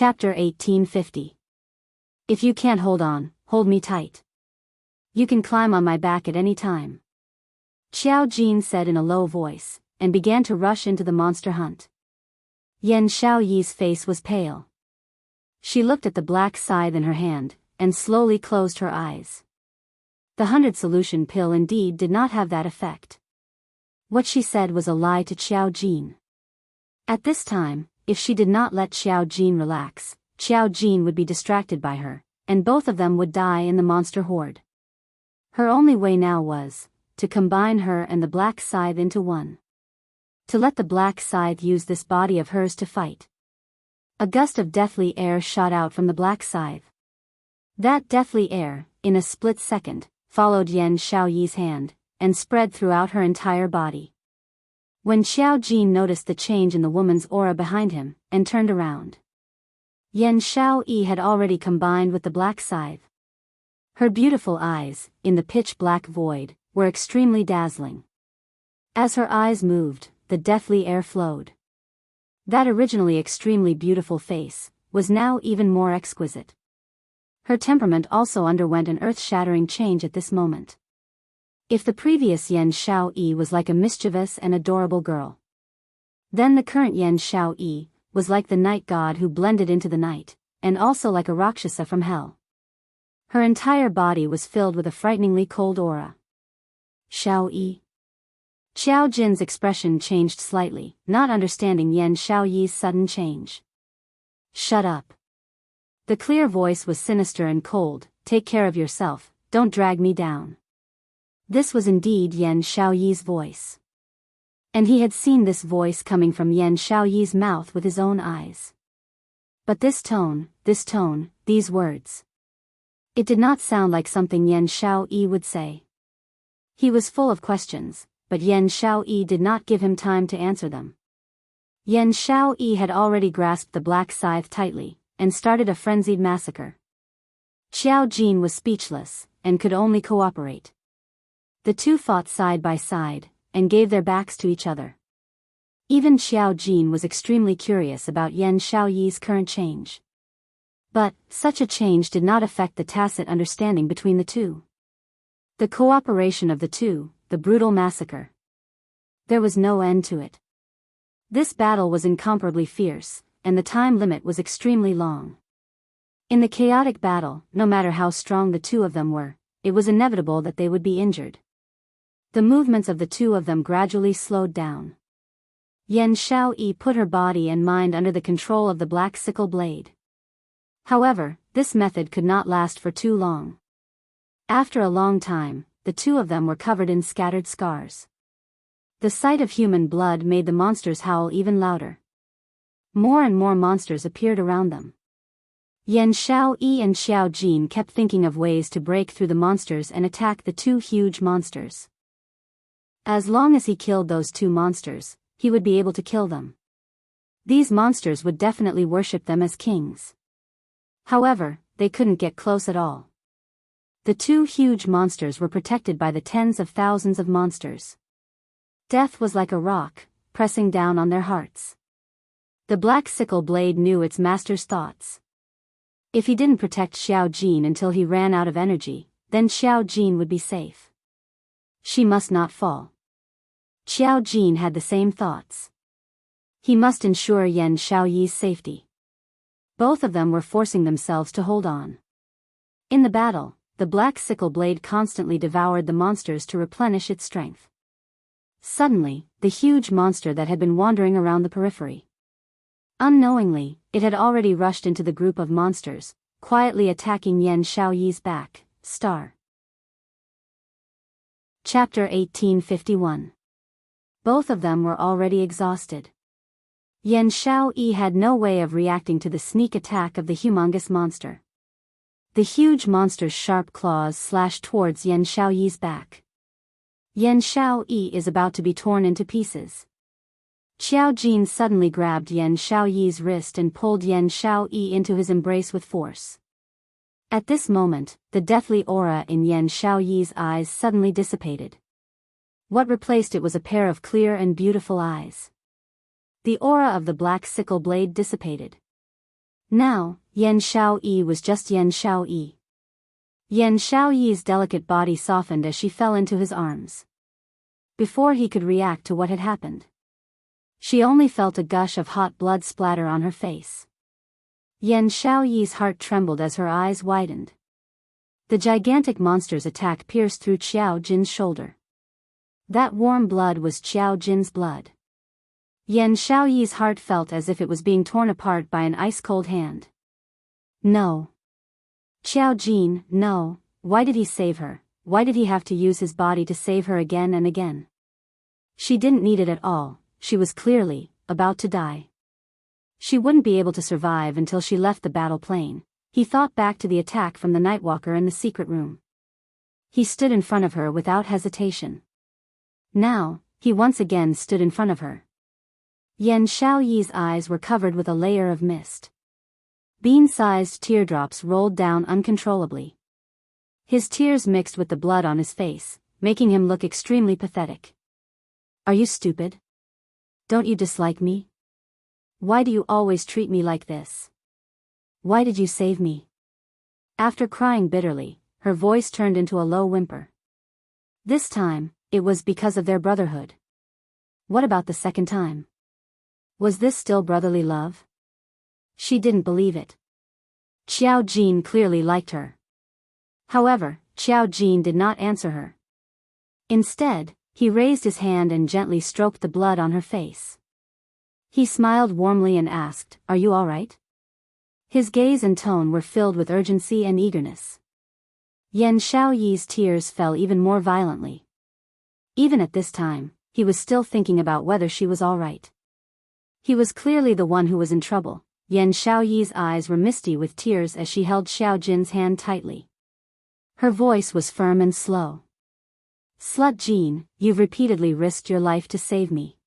Chapter 1850. If you can't hold on, hold me tight. You can climb on my back at any time. Xiao Jin said in a low voice, and began to rush into the monster hunt. Yan Xiaoyi's face was pale. She looked at the black scythe in her hand, and slowly closed her eyes. The 100 solution pill indeed did not have that effect. What she said was a lie to Xiao Jin. At this time, if she did not let Xiao Jin relax, Xiao Jin would be distracted by her, and both of them would die in the monster horde. Her only way now was to combine her and the black scythe into one. To let the black scythe use this body of hers to fight. A gust of deathly air shot out from the black scythe. That deathly air, in a split second, followed Yan Xiaoyi's hand, and spread throughout her entire body. When Xiao Jin noticed the change in the woman's aura behind him, and turned around, Yan Xiaoyi had already combined with the black scythe. Her beautiful eyes, in the pitch-black void, were extremely dazzling. As her eyes moved, the deathly air flowed. That originally extremely beautiful face was now even more exquisite. Her temperament also underwent an earth-shattering change at this moment. If the previous Yan Xiaoyi was like a mischievous and adorable girl, then the current Yan Xiaoyi was like the night god who blended into the night, and also like a Rakshasa from hell. Her entire body was filled with a frighteningly cold aura. Xiaoyi. Xiao Jin's expression changed slightly, not understanding Yan Xiaoyi's sudden change. Shut up. The clear voice was sinister and cold. Take care of yourself, don't drag me down. This was indeed Yan Xiaoyi's voice. And he had seen this voice coming from Yan Xiaoyi's mouth with his own eyes. But this tone, these words. It did not sound like something Yan Xiaoyi would say. He was full of questions, but Yan Xiaoyi did not give him time to answer them. Yan Xiaoyi had already grasped the black scythe tightly, and started a frenzied massacre. Xiao Jin was speechless, and could only cooperate. The two fought side by side, and gave their backs to each other. Even Xiao Jin was extremely curious about Yan Xiaoyi's current change. But, such a change did not affect the tacit understanding between the two. The cooperation of the two, the brutal massacre. There was no end to it. This battle was incomparably fierce, and the time limit was extremely long. In the chaotic battle, no matter how strong the two of them were, it was inevitable that they would be injured. The movements of the two of them gradually slowed down. Yan Xiaoyi put her body and mind under the control of the black sickle blade. However, this method could not last for too long. After a long time, the two of them were covered in scattered scars. The sight of human blood made the monsters howl even louder. More and more monsters appeared around them. Yan Xiaoyi and Xiao Jin kept thinking of ways to break through the monsters and attack the two huge monsters. As long as he killed those two monsters, he would be able to kill them. These monsters would definitely worship them as kings. However, they couldn't get close at all. The two huge monsters were protected by the tens of thousands of monsters. Death was like a rock, pressing down on their hearts. The black sickle blade knew its master's thoughts. If he didn't protect Xiao Jin until he ran out of energy, then Xiao Jin would be safe. She must not fall. Xiao Jin had the same thoughts. He must ensure Yan Xiaoyi's safety. Both of them were forcing themselves to hold on. In the battle, the black sickle blade constantly devoured the monsters to replenish its strength. Suddenly, the huge monster that had been wandering around the periphery. Unknowingly, it had already rushed into the group of monsters, quietly attacking Yan Xiaoyi's back, star. Chapter 1851. Both of them were already exhausted. Yan Xiaoyi had no way of reacting to the sneak attack of the humongous monster. The huge monster's sharp claws slashed towards Yan Xiaoyi's back. Yan Xiaoyi is about to be torn into pieces. Xiao Jin suddenly grabbed Yan Xiaoyi's wrist and pulled Yan Xiaoyi into his embrace with force. At this moment, the deathly aura in Yan Xiaoyi's eyes suddenly dissipated. What replaced it was a pair of clear and beautiful eyes. The aura of the black sickle blade dissipated. Now, Yan Xiaoyi was just Yan Xiaoyi. Yan Xiaoyi's delicate body softened as she fell into his arms. Before he could react to what had happened, she only felt a gush of hot blood splatter on her face. Yan Xiaoyi's heart trembled as her eyes widened. The gigantic monster's attack pierced through Qiao Jin's shoulder. That warm blood was Qiao Jin's blood. Yan Xiaoyi's heart felt as if it was being torn apart by an ice-cold hand. No. Qiao Jin, no. Why did he save her? Why did he have to use his body to save her again and again? She didn't need it at all. She was clearly about to die. She wouldn't be able to survive until she left the battle plane. He thought back to the attack from the Nightwalker in the secret room. He stood in front of her without hesitation. Now, he once again stood in front of her. Yan Xiaoyi's eyes were covered with a layer of mist. Bean-sized teardrops rolled down uncontrollably. His tears mixed with the blood on his face, making him look extremely pathetic. Are you stupid? Don't you dislike me? Why do you always treat me like this? Why did you save me? After crying bitterly, her voice turned into a low whimper. This time, it was because of their brotherhood. What about the second time? Was this still brotherly love? She didn't believe it. Qiao Jin clearly liked her. However, Qiao Jin did not answer her. Instead, he raised his hand and gently stroked the blood on her face. He smiled warmly and asked, "Are you all right?" His gaze and tone were filled with urgency and eagerness. Yan Xiaoyi's tears fell even more violently. Even at this time, he was still thinking about whether she was all right. He was clearly the one who was in trouble. Yan Xiaoyi's eyes were misty with tears as she held Qiao Jin's hand tightly. Her voice was firm and slow. "Slut Jin, you've repeatedly risked your life to save me.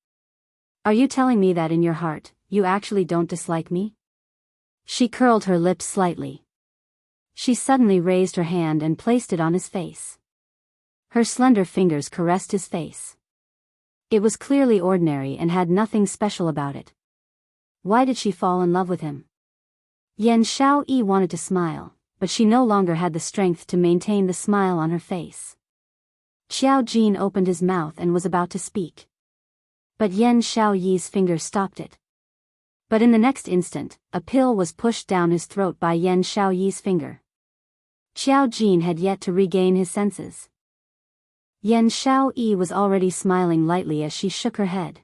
Are you telling me that in your heart, you actually don't dislike me?" She curled her lips slightly. She suddenly raised her hand and placed it on his face. Her slender fingers caressed his face. It was clearly ordinary and had nothing special about it. Why did she fall in love with him? Yan Xiaoyi wanted to smile, but she no longer had the strength to maintain the smile on her face. Qiao Jin opened his mouth and was about to speak. But Yan Xiaoyi's finger stopped it. But in the next instant, a pill was pushed down his throat by Yan Xiaoyi's finger. Qiao Jin had yet to regain his senses. Yan Xiaoyi was already smiling lightly as she shook her head.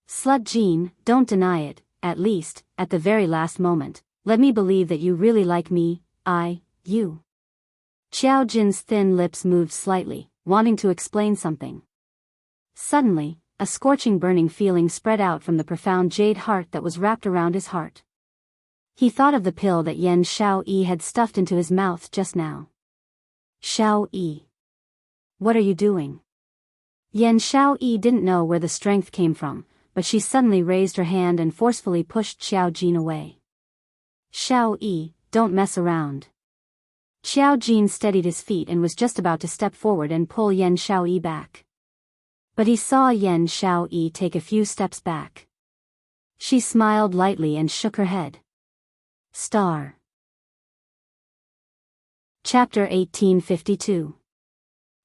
"Slut Jin, don't deny it, at least, at the very last moment. Let me believe that you really like me, you." Qiao Jin's thin lips moved slightly, wanting to explain something. Suddenly, a scorching burning feeling spread out from the profound jade heart that was wrapped around his heart. He thought of the pill that Yan Xiaoyi had stuffed into his mouth just now. "Xiaoyi. What are you doing?" Yan Xiaoyi didn't know where the strength came from, but she suddenly raised her hand and forcefully pushed Qiao Jin away. "Xiaoyi, don't mess around." Qiao Jin steadied his feet and was just about to step forward and pull Yan Xiaoyi back. But he saw Yan Xiaoyi take a few steps back. She smiled lightly and shook her head. Star. Chapter 1852.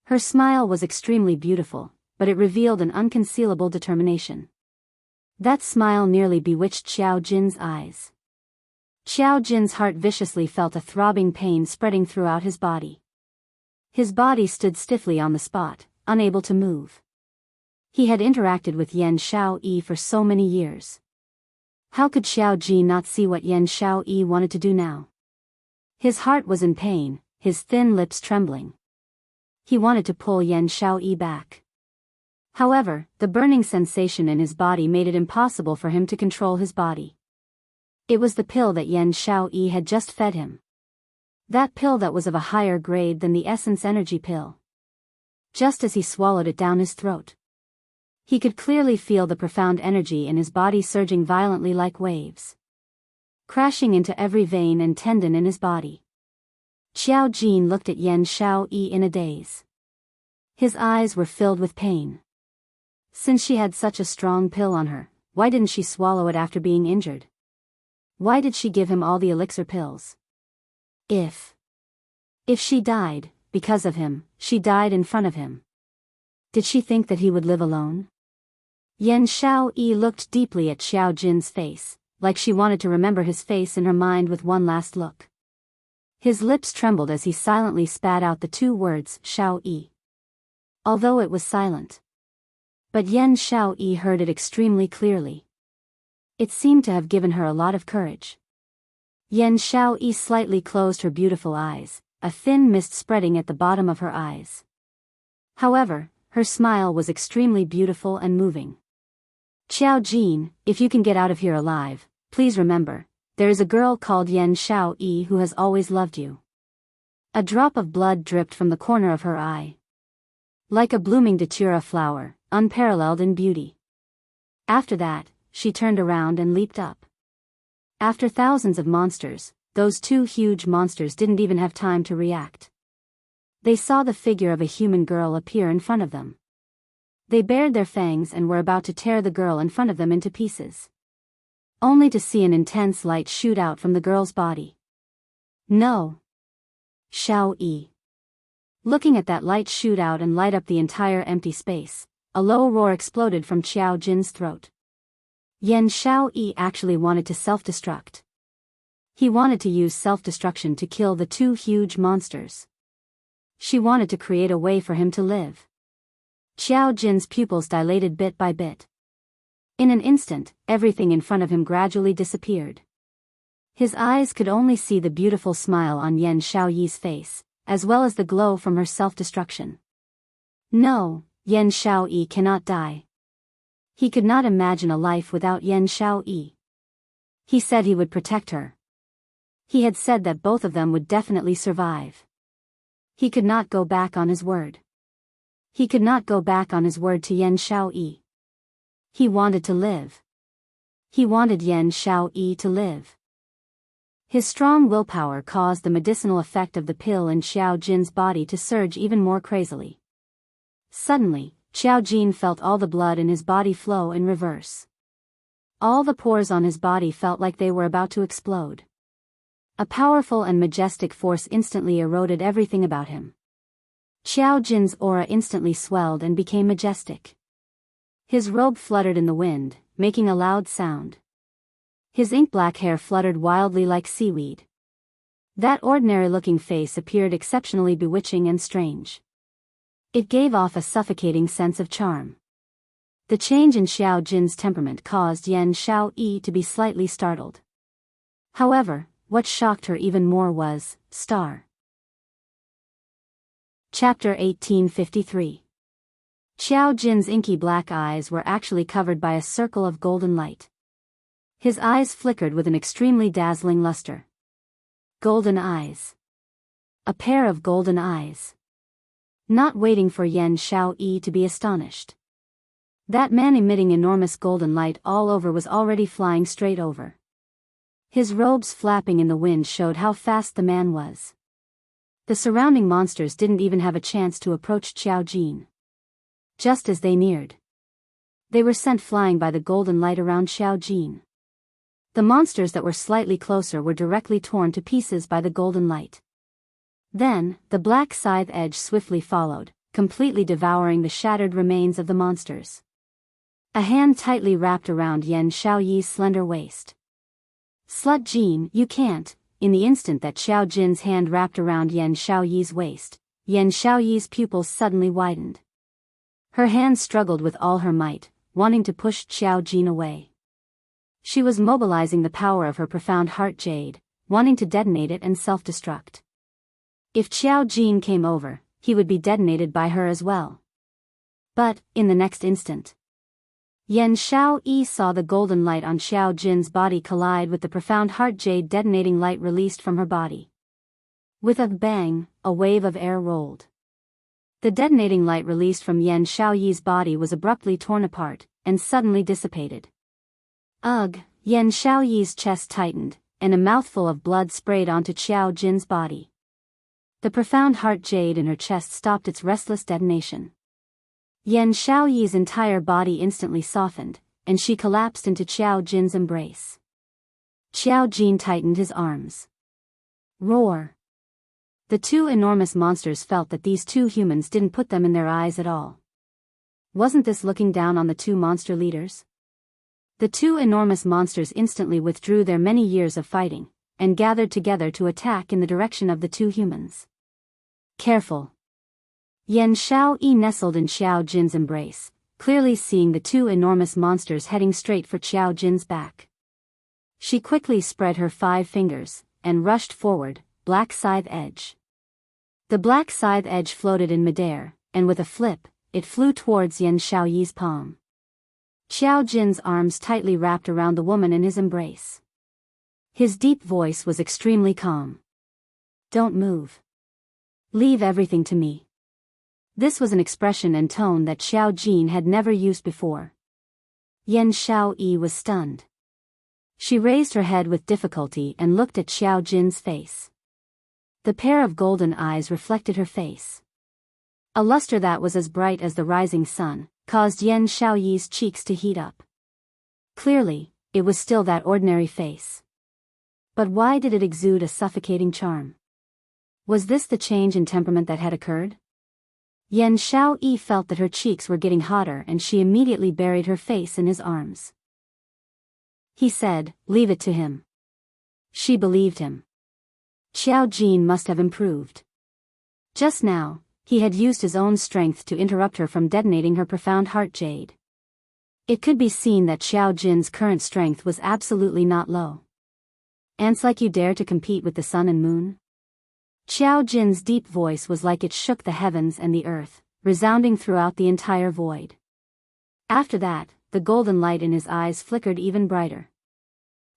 Her smile was extremely beautiful, but it revealed an unconcealable determination. That smile nearly bewitched Qiao Jin's eyes. Qiao Jin's heart viciously felt a throbbing pain spreading throughout his body. His body stood stiffly on the spot, unable to move. He had interacted with Yan Xiaoyi for so many years. How could Qiao Jin not see what Yan Xiaoyi wanted to do now? His heart was in pain, his thin lips trembling. He wanted to pull Yan Xiaoyi back. However, the burning sensation in his body made it impossible for him to control his body. It was the pill that Yan Xiaoyi had just fed him. That pill that was of a higher grade than the Essence Energy pill. Just as he swallowed it down his throat, he could clearly feel the profound energy in his body surging violently like waves, crashing into every vein and tendon in his body. Qiao Jin looked at Yan Xiaoyi in a daze. His eyes were filled with pain. Since she had such a strong pill on her, why didn't she swallow it after being injured? Why did she give him all the elixir pills? If she died, because of him, she died in front of him. Did she think that he would live alone? Yan Xiaoyi looked deeply at Xiao Jin's face, like she wanted to remember his face in her mind with one last look. His lips trembled as he silently spat out the two words, Xiaoyi. Although it was silent. But Yan Xiaoyi heard it extremely clearly. It seemed to have given her a lot of courage. Yan Xiaoyi slightly closed her beautiful eyes, a thin mist spreading at the bottom of her eyes. However, her smile was extremely beautiful and moving. Xiao Jin, if you can get out of here alive, please remember, there is a girl called Yan Xiaoyi who has always loved you. A drop of blood dripped from the corner of her eye. Like a blooming datura flower, unparalleled in beauty. After that, she turned around and leaped up. After thousands of monsters, those two huge monsters didn't even have time to react. They saw the figure of a human girl appear in front of them. They bared their fangs and were about to tear the girl in front of them into pieces. Only to see an intense light shoot out from the girl's body. No. Xiaoyi. Looking at that light shoot out and light up the entire empty space, a low roar exploded from Xiao Jin's throat. Yan Xiaoyi actually wanted to self-destruct. He wanted to use self-destruction to kill the two huge monsters. She wanted to create a way for him to live. Xiao Jin's pupils dilated bit by bit. In an instant, everything in front of him gradually disappeared. His eyes could only see the beautiful smile on Yan Xiaoyi's face, as well as the glow from her self-destruction. No, Yan Xiaoyi cannot die. He could not imagine a life without Yan Xiaoyi. He said he would protect her. He had said that both of them would definitely survive. He could not go back on his word. He could not go back on his word to Yan Xiaoyi. He wanted to live. He wanted Yan Xiaoyi to live. His strong willpower caused the medicinal effect of the pill in Xiao Jin's body to surge even more crazily. Suddenly, Xiao Jin felt all the blood in his body flow in reverse. All the pores on his body felt like they were about to explode. A powerful and majestic force instantly eroded everything about him. Xiao Jin's aura instantly swelled and became majestic. His robe fluttered in the wind, making a loud sound. His ink-black hair fluttered wildly like seaweed. That ordinary-looking face appeared exceptionally bewitching and strange. It gave off a suffocating sense of charm. The change in Xiao Jin's temperament caused Yan Xiaoyi to be slightly startled. However, what shocked her even more was, Star. Chapter 1853. Xiao Jin's inky black eyes were actually covered by a circle of golden light. His eyes flickered with an extremely dazzling luster. Golden eyes. A pair of golden eyes. Not waiting for Yan Xiaoyi to be astonished. That man emitting enormous golden light all over was already flying straight over. His robes flapping in the wind showed how fast the man was. The surrounding monsters didn't even have a chance to approach Xiao Jin. Just as they neared, they were sent flying by the golden light around Xiao Jin. The monsters that were slightly closer were directly torn to pieces by the golden light. Then, the black scythe edge swiftly followed, completely devouring the shattered remains of the monsters. A hand tightly wrapped around Yan Xiaoyi's slender waist. Slut Jin, you can't. In the instant that Xiao Jin's hand wrapped around Yan Xiaoyi's waist, Yan Xiaoyi's pupils suddenly widened. Her hand struggled with all her might, wanting to push Xiao Jin away. She was mobilizing the power of her profound heart jade, wanting to detonate it and self-destruct. If Xiao Jin came over, he would be detonated by her as well. But, in the next instant, Yan Xiaoyi saw the golden light on Xiao Jin's body collide with the profound heart jade detonating light released from her body. With a bang, a wave of air rolled. The detonating light released from Yan Xiaoyi's body was abruptly torn apart, and suddenly dissipated. Ugh, Yan Xiaoyi's chest tightened, and a mouthful of blood sprayed onto Xiao Jin's body. The profound heart jade in her chest stopped its restless detonation. Yan Xiaoyi's entire body instantly softened, and she collapsed into Xiao Jin's embrace. Xiao Jin tightened his arms. Roar! The two enormous monsters felt that these two humans didn't put them in their eyes at all. Wasn't this looking down on the two monster leaders? The two enormous monsters instantly withdrew their many years of fighting, and gathered together to attack in the direction of the two humans. Careful! Yan Xiaoyi nestled in Xiao Jin's embrace, clearly seeing the two enormous monsters heading straight for Xiao Jin's back. She quickly spread her 5 fingers, and rushed forward, black scythe edge. The black scythe edge floated in midair, and with a flip, it flew towards Yan Xiaoyi's palm. Xiao Jin's arms tightly wrapped around the woman in his embrace. His deep voice was extremely calm. Don't move. Leave everything to me. This was an expression and tone that Xiao Jin had never used before. Yan Xiaoyi was stunned. She raised her head with difficulty and looked at Xiao Jin's face. The pair of golden eyes reflected her face. A luster that was as bright as the rising sun caused Yan Xiaoyi's cheeks to heat up. Clearly, it was still that ordinary face. But why did it exude a suffocating charm? Was this the change in temperament that had occurred? Yan Xiaoyi felt that her cheeks were getting hotter and she immediately buried her face in his arms. He said, "Leave it to him." She believed him. Xiao Jin must have improved. Just now, he had used his own strength to interrupt her from detonating her profound heart jade. It could be seen that Xiao Jin's current strength was absolutely not low. Ants like you dare to compete with the sun and moon? Xiao Jin's deep voice was like it shook the heavens and the earth, resounding throughout the entire void. After that, the golden light in his eyes flickered even brighter.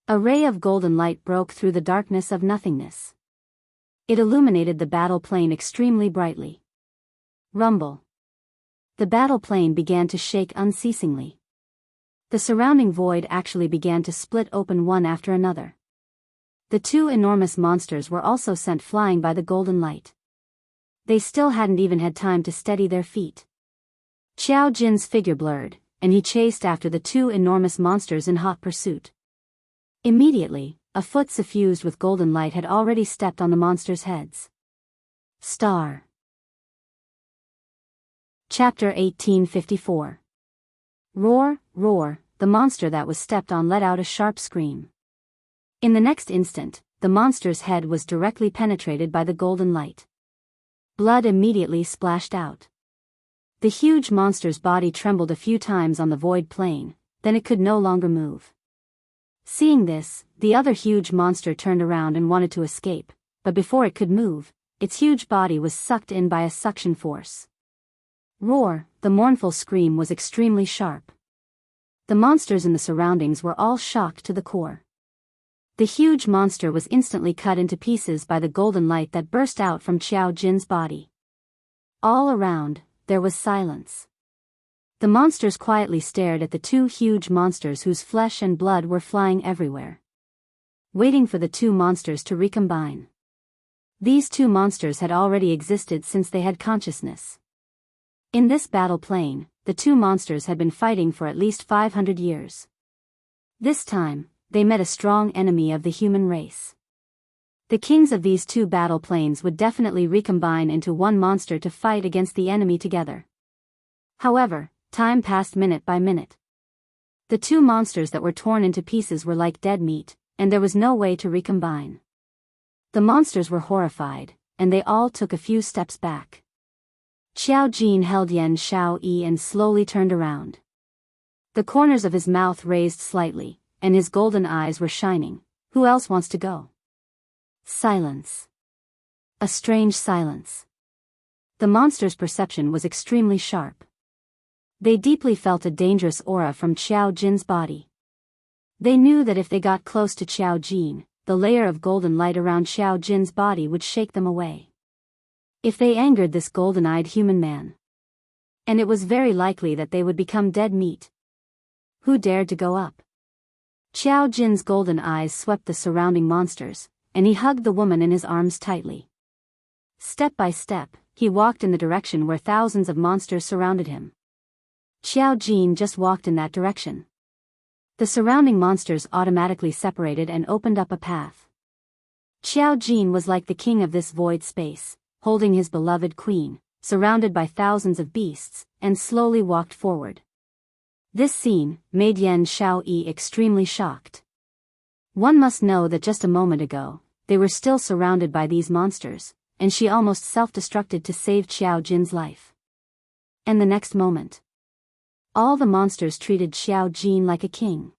A ray of golden light broke through the darkness of nothingness. It illuminated the battle plain extremely brightly. Rumble. The battle plain began to shake unceasingly. The surrounding void actually began to split open one after another. The two enormous monsters were also sent flying by the golden light. They still hadn't even had time to steady their feet. Xiao Jin's figure blurred, and he chased after the two enormous monsters in hot pursuit. Immediately, a foot suffused with golden light had already stepped on the monsters' heads. Star. Chapter 1854. Roar, roar, the monster that was stepped on let out a sharp scream. In the next instant, the monster's head was directly penetrated by the golden light. Blood immediately splashed out. The huge monster's body trembled a few times on the void plain, then it could no longer move. Seeing this, the other huge monster turned around and wanted to escape, but before it could move, its huge body was sucked in by a suction force. Roar, the mournful scream was extremely sharp. The monsters in the surroundings were all shocked to the core. The huge monster was instantly cut into pieces by the golden light that burst out from Xiao Jin's body. All around, there was silence. The monsters quietly stared at the two huge monsters whose flesh and blood were flying everywhere, waiting for the two monsters to recombine. These two monsters had already existed since they had consciousness. In this battle plain, the two monsters had been fighting for at least 500 years. This time, they met a strong enemy of the human race. The kings of these two battle plains would definitely recombine into one monster to fight against the enemy together. However, time passed minute by minute. The two monsters that were torn into pieces were like dead meat, and there was no way to recombine. The monsters were horrified, and they all took a few steps back. Xiao Jin held Yan Xiaoyi and slowly turned around. The corners of his mouth raised slightly, and his golden eyes were shining. Who else wants to go? Silence. A strange silence. The monster's perception was extremely sharp. They deeply felt a dangerous aura from Xiao Jin's body. They knew that if they got close to Xiao Jin, the layer of golden light around Xiao Jin's body would shake them away. If they angered this golden-eyed human man, and it was very likely that they would become dead meat. Who dared to go up? Xiao Jin's golden eyes swept the surrounding monsters, and he hugged the woman in his arms tightly. Step by step, he walked in the direction where thousands of monsters surrounded him. Xiao Jin just walked in that direction. The surrounding monsters automatically separated and opened up a path. Xiao Jin was like the king of this void space, holding his beloved queen, surrounded by thousands of beasts, and slowly walked forward. This scene made Yan Xiaoyi extremely shocked. One must know that just a moment ago, they were still surrounded by these monsters, and she almost self-destructed to save Xiao Jin's life. And the next moment, all the monsters treated Xiao Jin like a king.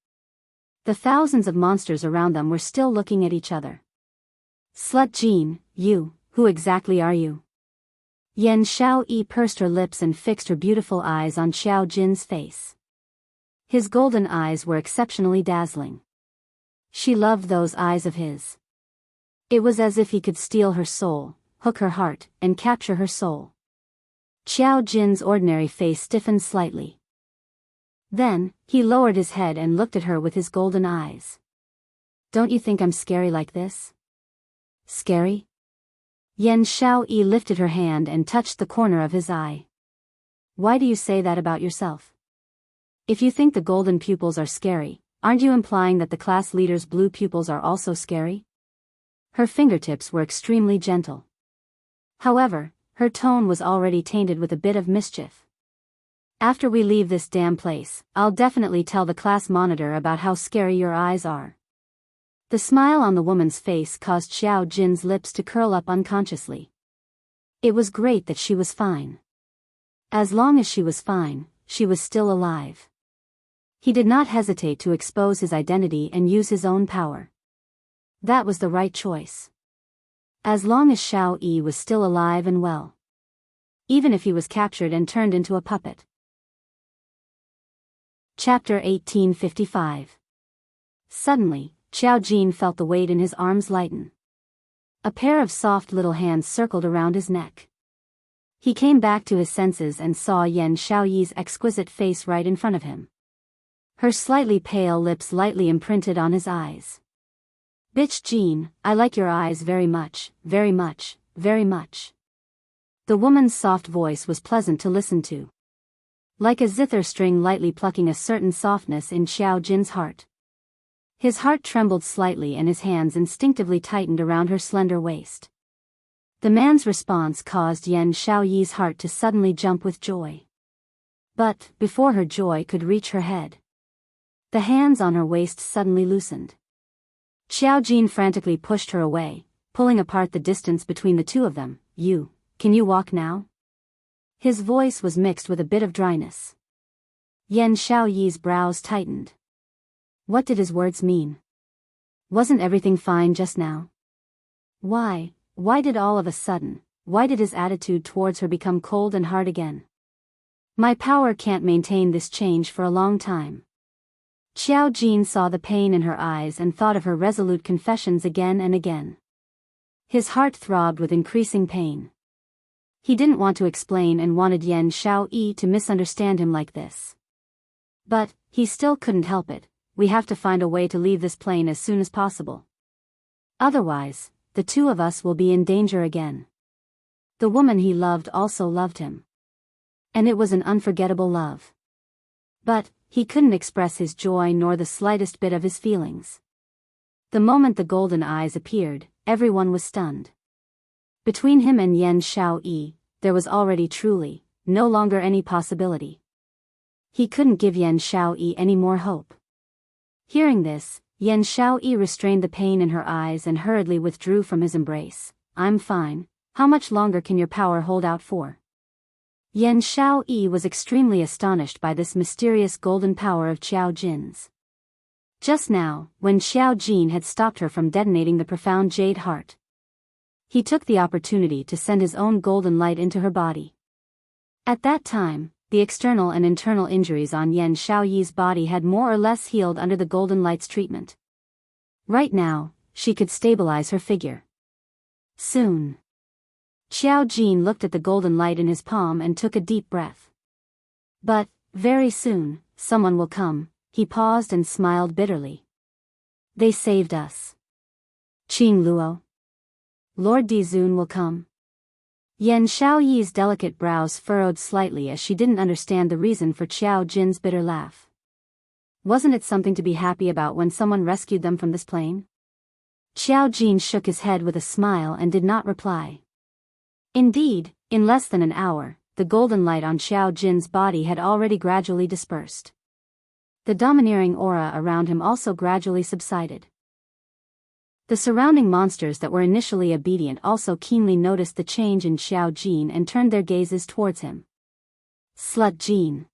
The thousands of monsters around them were still looking at each other. Slut Jin, you, who exactly are you? Yan Xiaoyi pursed her lips and fixed her beautiful eyes on Xiao Jin's face. His golden eyes were exceptionally dazzling. She loved those eyes of his. It was as if he could steal her soul, hook her heart, and capture her soul. Xiao Jin's ordinary face stiffened slightly. Then, he lowered his head and looked at her with his golden eyes. Don't you think I'm scary like this? Scary? Yan Xiaoyi lifted her hand and touched the corner of his eye. Why do you say that about yourself? If you think the golden pupils are scary, aren't you implying that the class leader's blue pupils are also scary? Her fingertips were extremely gentle. However, her tone was already tainted with a bit of mischief. After we leave this damn place, I'll definitely tell the class monitor about how scary your eyes are. The smile on the woman's face caused Xiao Jin's lips to curl up unconsciously. It was great that she was fine. As long as she was fine, she was still alive. He did not hesitate to expose his identity and use his own power. That was the right choice. As long as Xiao Yi was still alive and well. Even if he was captured and turned into a puppet. Chapter 1855. Suddenly, Xiao Jin felt the weight in his arms lighten. A pair of soft little hands circled around his neck. He came back to his senses and saw Yan Xiaoyi's exquisite face right in front of him. Her slightly pale lips lightly imprinted on his eyes. Bitch Jin, I like your eyes very much, very much, very much. The woman's soft voice was pleasant to listen to. Like a zither string lightly plucking a certain softness in Xiao Jin's heart. His heart trembled slightly and his hands instinctively tightened around her slender waist. The man's response caused Yan Xiaoyi's heart to suddenly jump with joy. But, before her joy could reach her head, the hands on her waist suddenly loosened. Xiao Jin frantically pushed her away, pulling apart the distance between the two of them. Can you walk now? His voice was mixed with a bit of dryness. Yan Xiaoyi's brows tightened. What did his words mean? Wasn't everything fine just now? Why did all of a sudden, why did his attitude towards her become cold and hard again? My power can't maintain this change for a long time. Xiao Jin saw the pain in her eyes and thought of her resolute confessions again and again. His heart throbbed with increasing pain. He didn't want to explain and wanted Yan Xiaoyi to misunderstand him like this. But, he still couldn't help it. We have to find a way to leave this plane as soon as possible. Otherwise, the two of us will be in danger again. The woman he loved also loved him. And it was an unforgettable love. But, he couldn't express his joy nor the slightest bit of his feelings. The moment the golden eyes appeared, everyone was stunned. Between him and Yan Xiaoyi, there was already truly, no longer any possibility. He couldn't give Yan Xiaoyi any more hope. Hearing this, Yan Xiaoyi restrained the pain in her eyes and hurriedly withdrew from his embrace. I'm fine. How much longer can your power hold out for? Yan Xiaoyi was extremely astonished by this mysterious golden power of Xiao Jin's. Just now, when Xiao Jin had stopped her from detonating the profound jade heart, he took the opportunity to send his own golden light into her body. At that time, the external and internal injuries on Yan Xiaoyi's body had more or less healed under the golden light's treatment. Right now, she could stabilize her figure. Soon. Xiao Jin looked at the golden light in his palm and took a deep breath. But, very soon, someone will come. He paused and smiled bitterly. They saved us. Qing Luo. Lord Dizun will come. Yan Xiaoyi's delicate brows furrowed slightly as she didn't understand the reason for Xiao Jin's bitter laugh. Wasn't it something to be happy about when someone rescued them from this plane? Xiao Jin shook his head with a smile and did not reply. Indeed, in less than an hour, the golden light on Xiao Jin's body had already gradually dispersed. The domineering aura around him also gradually subsided. The surrounding monsters that were initially obedient also keenly noticed the change in Xiao Jin and turned their gazes towards him. Slut Jin.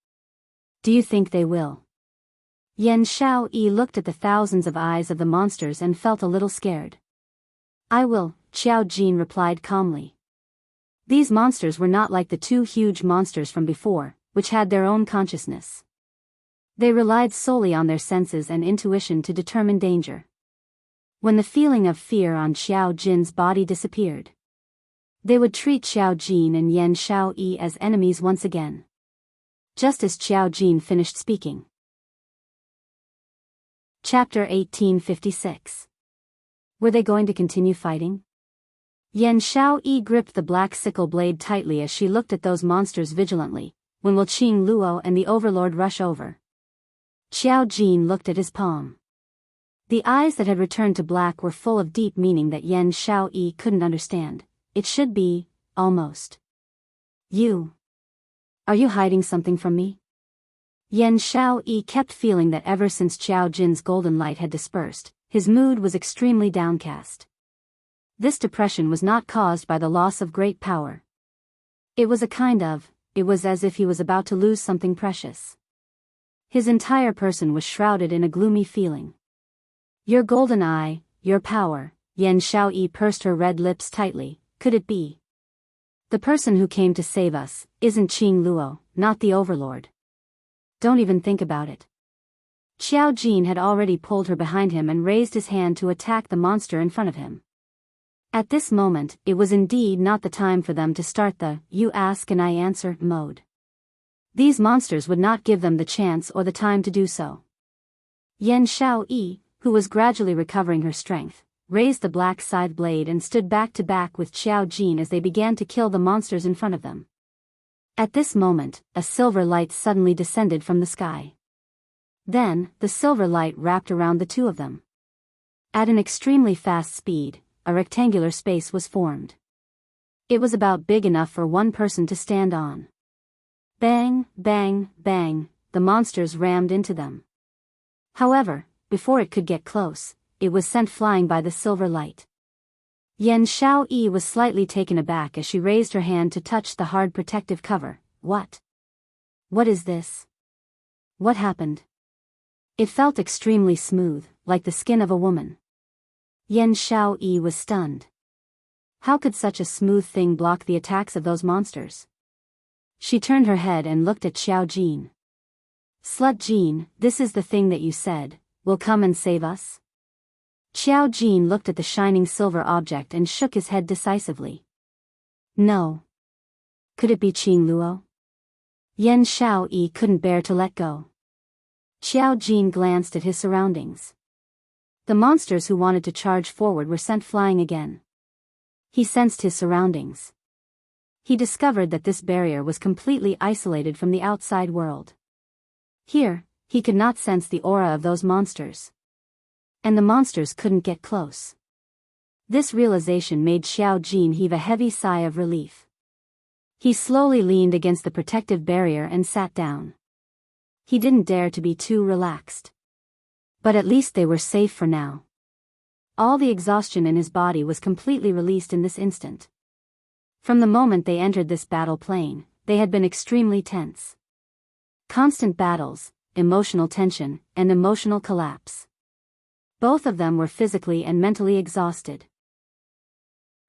Do you think they will? Yan Xiaoyi looked at the thousands of eyes of the monsters and felt a little scared. I will, Xiao Jin replied calmly. These monsters were not like the two huge monsters from before, which had their own consciousness. They relied solely on their senses and intuition to determine danger. When the feeling of fear on Xiao Jin's body disappeared, they would treat Xiao Jin and Yan Xiaoyi as enemies once again. Just as Xiao Jin finished speaking. Chapter 1856. Were they going to continue fighting? Yan Xiaoyi gripped the black sickle blade tightly as she looked at those monsters vigilantly. When will Qing Luo and the Overlord rush over? Xiao Jin looked at his palm. The eyes that had returned to black were full of deep meaning that Yan Xiaoyi couldn't understand. It should be, almost. You. Are you hiding something from me? Yan Xiaoyi kept feeling that ever since Xiao Jin's golden light had dispersed, his mood was extremely downcast. This depression was not caused by the loss of great power. It was as if he was about to lose something precious. His entire person was shrouded in a gloomy feeling. Your golden eye, your power, Yan Xiaoyi pursed her red lips tightly. Could it be? The person who came to save us isn't Qing Luo, not the Overlord. Don't even think about it. Xiao Jin had already pulled her behind him and raised his hand to attack the monster in front of him. At this moment, it was indeed not the time for them to start the "you ask and I answer" mode. These monsters would not give them the chance or the time to do so. Yan Xiaoyi, who was gradually recovering her strength, raised the black scythe blade and stood back to back with Xiao Jin as they began to kill the monsters in front of them. At this moment, a silver light suddenly descended from the sky. Then, the silver light wrapped around the two of them. At an extremely fast speed, a rectangular space was formed. It was about big enough for one person to stand on. Bang, bang, bang, the monsters rammed into them. However, before it could get close, it was sent flying by the silver light. Yan Xiaoyi was slightly taken aback as she raised her hand to touch the hard protective cover. What? What is this? What happened? It felt extremely smooth, like the skin of a woman. Yan Xiaoyi was stunned. How could such a smooth thing block the attacks of those monsters? She turned her head and looked at Xiao Jin. Slut Jin, this is the thing that you said, will come and save us? Xiao Jin looked at the shining silver object and shook his head decisively. No. Could it be Qing Luo? Yan Xiaoyi couldn't bear to let go. Xiao Jin glanced at his surroundings. The monsters who wanted to charge forward were sent flying again. He sensed his surroundings. He discovered that this barrier was completely isolated from the outside world. Here, he could not sense the aura of those monsters. And the monsters couldn't get close. This realization made Xiao Jin heave a heavy sigh of relief. He slowly leaned against the protective barrier and sat down. He didn't dare to be too relaxed. But at least they were safe for now. All the exhaustion in his body was completely released in this instant. From the moment they entered this battle plane, they had been extremely tense. Constant battles, emotional tension, and emotional collapse. Both of them were physically and mentally exhausted.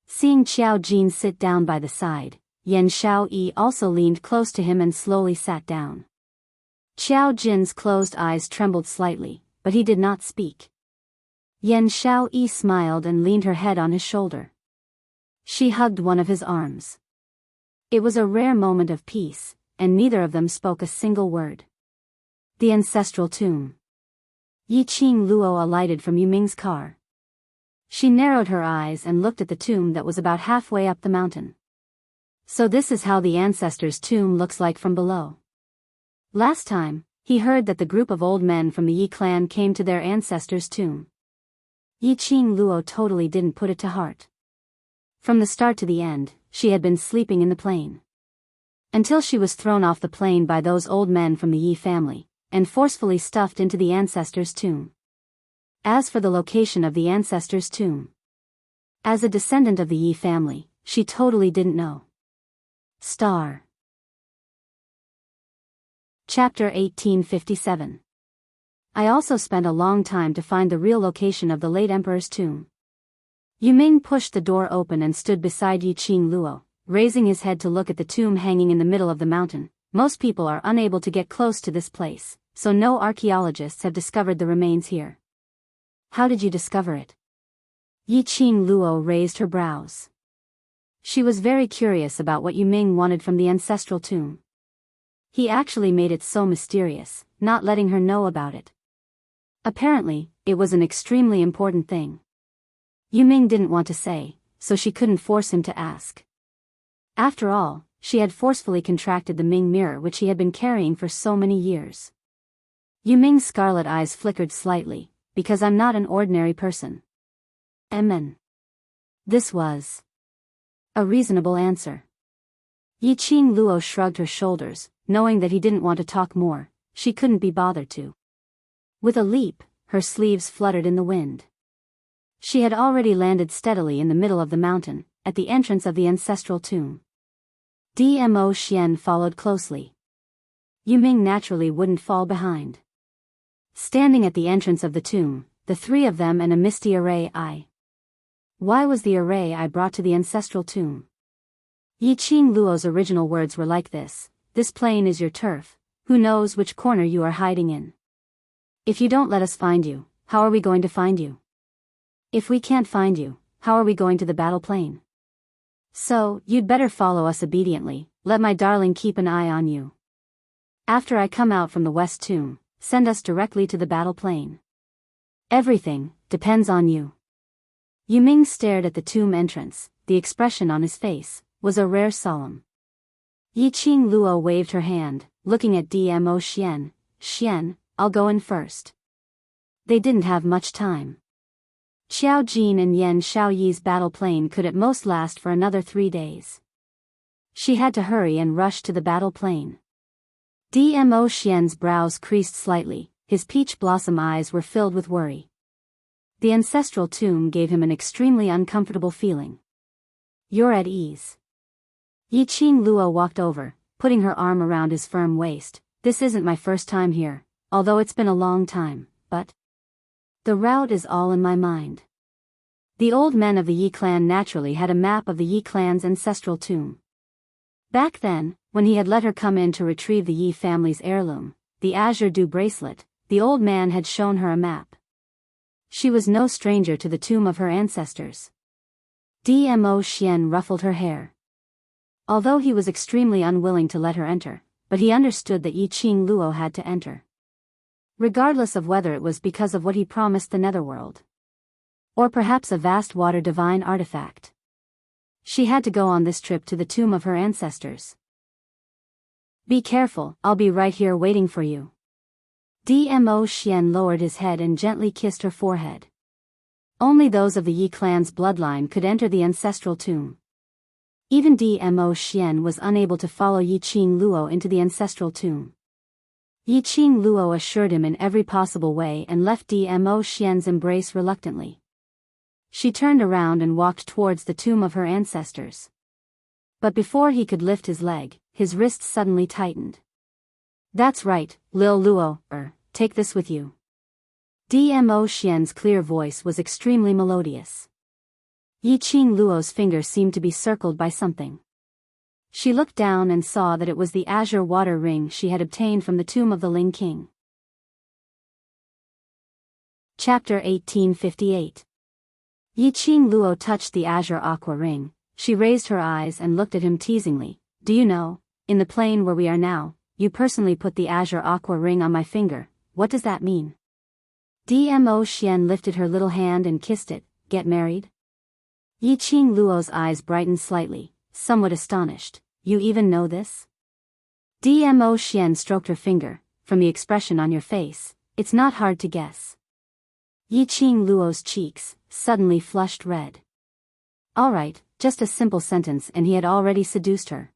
Seeing Xiao Jin sit down by the side, Yan Xiaoyi also leaned close to him and slowly sat down. Xiao Jin's closed eyes trembled slightly, but he did not speak. Yan Xiaoyi smiled and leaned her head on his shoulder. She hugged one of his arms. It was a rare moment of peace, and neither of them spoke a single word. The ancestral tomb. Yi Qing Luo alighted from Yuming's car. She narrowed her eyes and looked at the tomb that was about halfway up the mountain. So this is how the ancestors' tomb looks like from below. Last time, he heard that the group of old men from the Yi clan came to their ancestors' tomb. Yi Qing Luo totally didn't put it to heart. From the start to the end, she had been sleeping in the plane. Until she was thrown off the plane by those old men from the Yi family, and forcefully stuffed into the ancestors' tomb. As for the location of the ancestors' tomb, as a descendant of the Yi family, she totally didn't know. Star. Chapter 1857. I also spent a long time to find the real location of the late emperor's tomb. Yu Ming pushed the door open and stood beside Yi Qing Luo, raising his head to look at the tomb hanging in the middle of the mountain. Most people are unable to get close to this place, so no archaeologists have discovered the remains here. How did you discover it? Yi Qing Luo raised her brows. She was very curious about what Yu Ming wanted from the ancestral tomb. He actually made it so mysterious, not letting her know about it. Apparently, it was an extremely important thing. Yu Ming didn't want to say, so she couldn't force him to ask. After all, she had forcefully contracted the Ming mirror which he had been carrying for so many years. Yu Ming's scarlet eyes flickered slightly, because I'm not an ordinary person. Amen. This was a reasonable answer. Yi Qing Luo shrugged her shoulders, knowing that he didn't want to talk more. She couldn't be bothered to. With a leap, her sleeves fluttered in the wind. She had already landed steadily in the middle of the mountain, at the entrance of the ancestral tomb. Dmo Xian followed closely. Yu Ming naturally wouldn't fall behind. Standing at the entrance of the tomb, the three of them and a misty array eye. Why was the array eye brought to the ancestral tomb? Yi Qing Luo's original words were like this: "This plain is your turf, who knows which corner you are hiding in? If you don't let us find you, how are we going to find you? If we can't find you, how are we going to the battle plain? So, you'd better follow us obediently, let my darling keep an eye on you. After I come out from the west tomb, send us directly to the battle plain. Everything depends on you." Yu Ming stared at the tomb entrance. The expression on his face was a rare solemn. Yi Qing Luo waved her hand, looking at Dmo Xian. "Xian, I'll go in first." They didn't have much time. Xiao Jin and Yan Xiaoyi's battle plane could at most last for another 3 days. She had to hurry and rush to the battle plane. Dmo Xian's brows creased slightly, his peach blossom eyes were filled with worry. The ancestral tomb gave him an extremely uncomfortable feeling. "You're at ease." Yi Qing Luo walked over, putting her arm around his firm waist. "This isn't my first time here, although it's been a long time, but the route is all in my mind." The old men of the Yi clan naturally had a map of the Yi clan's ancestral tomb. Back then, when he had let her come in to retrieve the Yi family's heirloom, the azure dew bracelet, the old man had shown her a map. She was no stranger to the tomb of her ancestors. Dmo Xian ruffled her hair. Although he was extremely unwilling to let her enter, but he understood that Yi Qing Luo had to enter. Regardless of whether it was because of what he promised the netherworld, or perhaps a vast water divine artifact. She had to go on this trip to the tomb of her ancestors. "Be careful, I'll be right here waiting for you." Dmo Xian lowered his head and gently kissed her forehead. Only those of the Yi clan's bloodline could enter the ancestral tomb. Even Dmo Xian was unable to follow Yi Qing Luo into the ancestral tomb. Yi Qing Luo assured him in every possible way and left Dmo Xian's embrace reluctantly. She turned around and walked towards the tomb of her ancestors. But before he could lift his leg, his wrist suddenly tightened. "That's right, Lil Luo, take this with you." Dmo Xian's clear voice was extremely melodious. Yi Qing Luo's finger seemed to be circled by something. She looked down and saw that it was the azure water ring she had obtained from the tomb of the Ling King. Chapter 1858. Yi Qing Luo touched the azure aqua ring. She raised her eyes and looked at him teasingly. "Do you know, in the plane where we are now, you personally put the azure aqua ring on my finger. What does that mean?" Dmo Xian lifted her little hand and kissed it. "Get married?" Yi Qing Luo's eyes brightened slightly, somewhat astonished. "You even know this?" Dmo Xian stroked her finger. from the expression on your face, it's not hard to guess. Yiqing Luo's cheeks suddenly flushed red. Alright, just a simple sentence and he had already seduced her.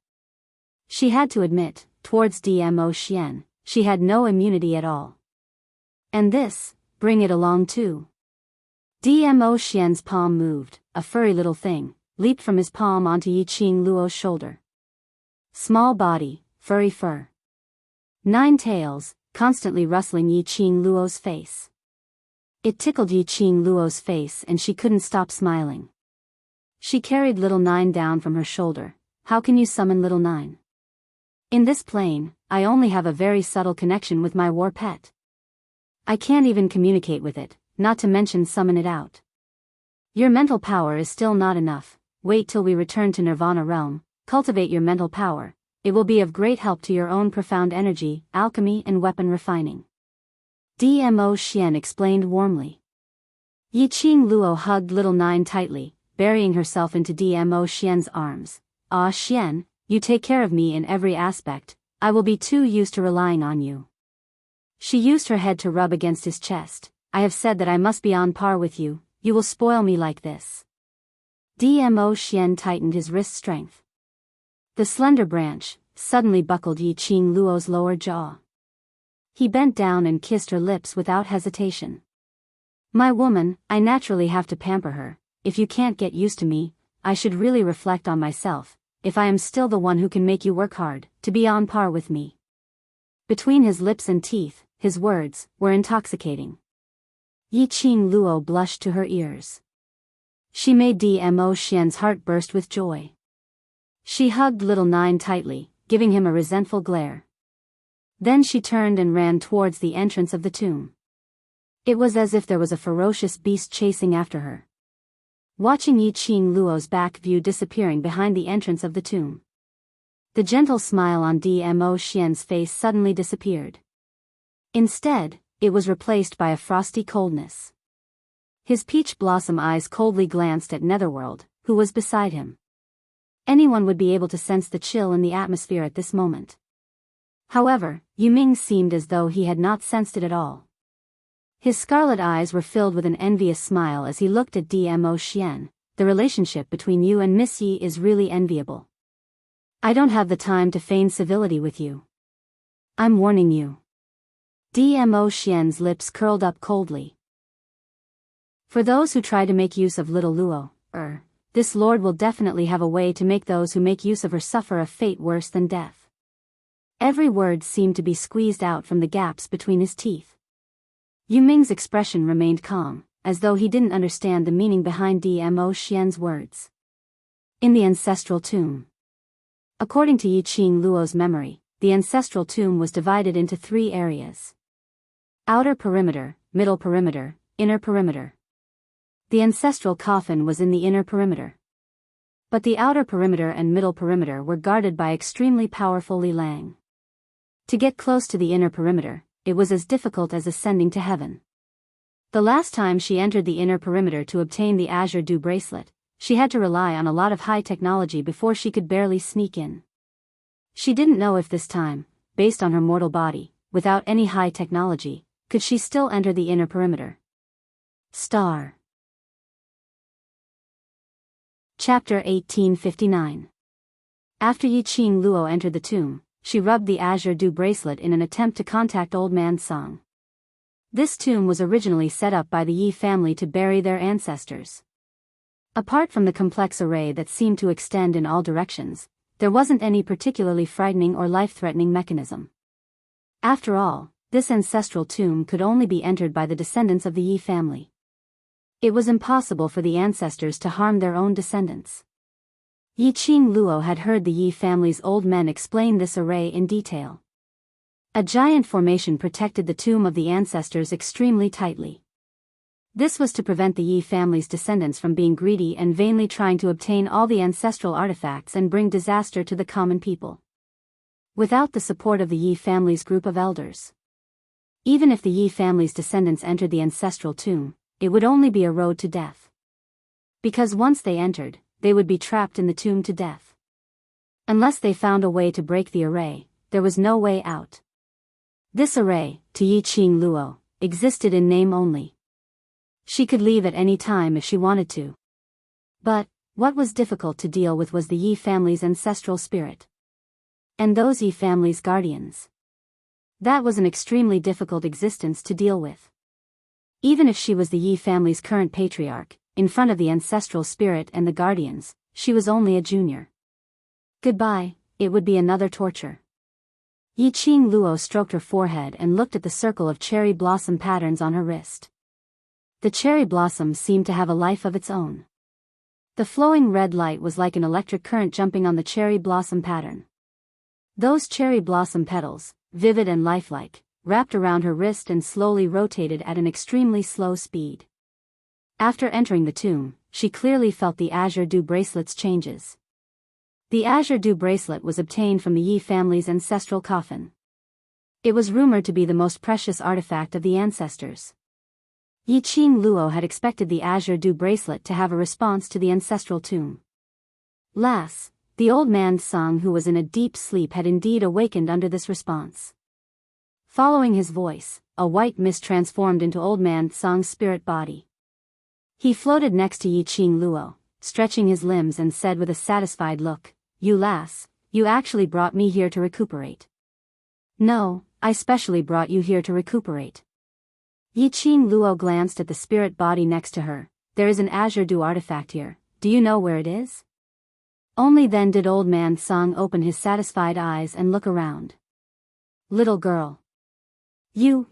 She had to admit, towards Dmo Xian, she had no immunity at all. And this, bring it along too. Dmo Xian's palm moved, a furry little thing, leaped from his palm onto Yiqing Luo's shoulder. Small body, furry fur. 9 tails, constantly rustling Yiqing Luo's face. It tickled Yiqing Luo's face and she couldn't stop smiling. She carried little 9 down from her shoulder. How can you summon little 9? In this plane, I only have a very subtle connection with my war pet. I can't even communicate with it, not to mention summon it out. Your mental power is still not enough. Wait till we return to Nirvana realm, cultivate your mental power. It will be of great help to your own profound energy, alchemy and weapon refining. Dmo Xian explained warmly. Yiqing Luo hugged little 9 tightly, burying herself into Dmo Xian's arms. Ah Xian, you take care of me in every aspect, I will be too used to relying on you. She used her head to rub against his chest. I have said that I must be on par with you, you will spoil me like this. Dmo Xian tightened his wrist strength. The slender branch suddenly buckled Yiqing Luo's lower jaw. He bent down and kissed her lips without hesitation. My woman, I naturally have to pamper her. If you can't get used to me, I should really reflect on myself, if I am still the one who can make you work hard, to be on par with me. Between his lips and teeth, his words were intoxicating. Yiqing Luo blushed to her ears. She made Dmo Xian's heart burst with joy. She hugged little 9 tightly, giving him a resentful glare. Then she turned and ran towards the entrance of the tomb. It was as if there was a ferocious beast chasing after her. Watching Yiqing Luo's back view disappearing behind the entrance of the tomb. The gentle smile on Dmo Xian's face suddenly disappeared. Instead, it was replaced by a frosty coldness. His peach blossom eyes coldly glanced at Netherworld, who was beside him. Anyone would be able to sense the chill in the atmosphere at this moment. However, Yuming seemed as though he had not sensed it at all. His scarlet eyes were filled with an envious smile as he looked at Dmo Xian. The relationship between you and Miss Yi is really enviable. I don't have the time to feign civility with you. I'm warning you. Dmo Xian's lips curled up coldly. For those who try to make use of little Luo, this lord will definitely have a way to make those who make use of her suffer a fate worse than death. Every word seemed to be squeezed out from the gaps between his teeth. Yuming's expression remained calm, as though he didn't understand the meaning behind Dmo Xian's words. In the ancestral tomb. According to Yiqing Luo's memory, the ancestral tomb was divided into 3 areas. Outer perimeter, middle perimeter, inner perimeter. The ancestral coffin was in the inner perimeter. But the outer perimeter and middle perimeter were guarded by extremely powerful Li Lang. To get close to the inner perimeter, it was as difficult as ascending to heaven. The last time she entered the inner perimeter to obtain the Azure Dew bracelet, she had to rely on a lot of high technology before she could barely sneak in. She didn't know if this time, based on her mortal body, without any high technology, could she still enter the inner perimeter. Star. Chapter 1859. After Yiqing Luo entered the tomb, she rubbed the Azure Dew bracelet in an attempt to contact Old Man Song. This tomb was originally set up by the Yi family to bury their ancestors. Apart from the complex array that seemed to extend in all directions, there wasn't any particularly frightening or life-threatening mechanism. After all, this ancestral tomb could only be entered by the descendants of the Yi family. It was impossible for the ancestors to harm their own descendants. Yiqing Luo had heard the Yi family's old men explain this array in detail. A giant formation protected the tomb of the ancestors extremely tightly. This was to prevent the Yi family's descendants from being greedy and vainly trying to obtain all the ancestral artifacts and bring disaster to the common people. Without the support of the Yi family's group of elders. Even if the Yi family's descendants entered the ancestral tomb, it would only be a road to death. Because once they entered, they would be trapped in the tomb to death. Unless they found a way to break the array, there was no way out. This array, to Yi Qing Luo, existed in name only. She could leave at any time if she wanted to. But, what was difficult to deal with was the Yi family's ancestral spirit. And those Yi family's guardians. That was an extremely difficult existence to deal with. Even if she was the Yi family's current patriarch, in front of the ancestral spirit and the guardians, she was only a junior. Goodbye, it would be another torture. Yi Qing Luo stroked her forehead and looked at the circle of cherry blossom patterns on her wrist. The cherry blossom seemed to have a life of its own. The flowing red light was like an electric current jumping on the cherry blossom pattern. Those cherry blossom petals, vivid and lifelike, wrapped around her wrist and slowly rotated at an extremely slow speed. After entering the tomb, she clearly felt the azure dew bracelet's changes. The azure dew bracelet was obtained from the Yi family's ancestral coffin. It was rumored to be the most precious artifact of the ancestors. Yi Qing Luo had expected the azure dew bracelet to have a response to the ancestral tomb. Las, the old man Song who was in a deep sleep had indeed awakened under this response. Following his voice, a white mist transformed into old man Song's spirit body. He floated next to Yi Qing Luo, stretching his limbs and said with a satisfied look, "You lass, you actually brought me here to recuperate." "No, I specially brought you here to recuperate." Yi Qing Luo glanced at the spirit body next to her. "There is an azure dew artifact here, do you know where it is?" Only then did old man Song open his satisfied eyes and look around. "Little girl. You,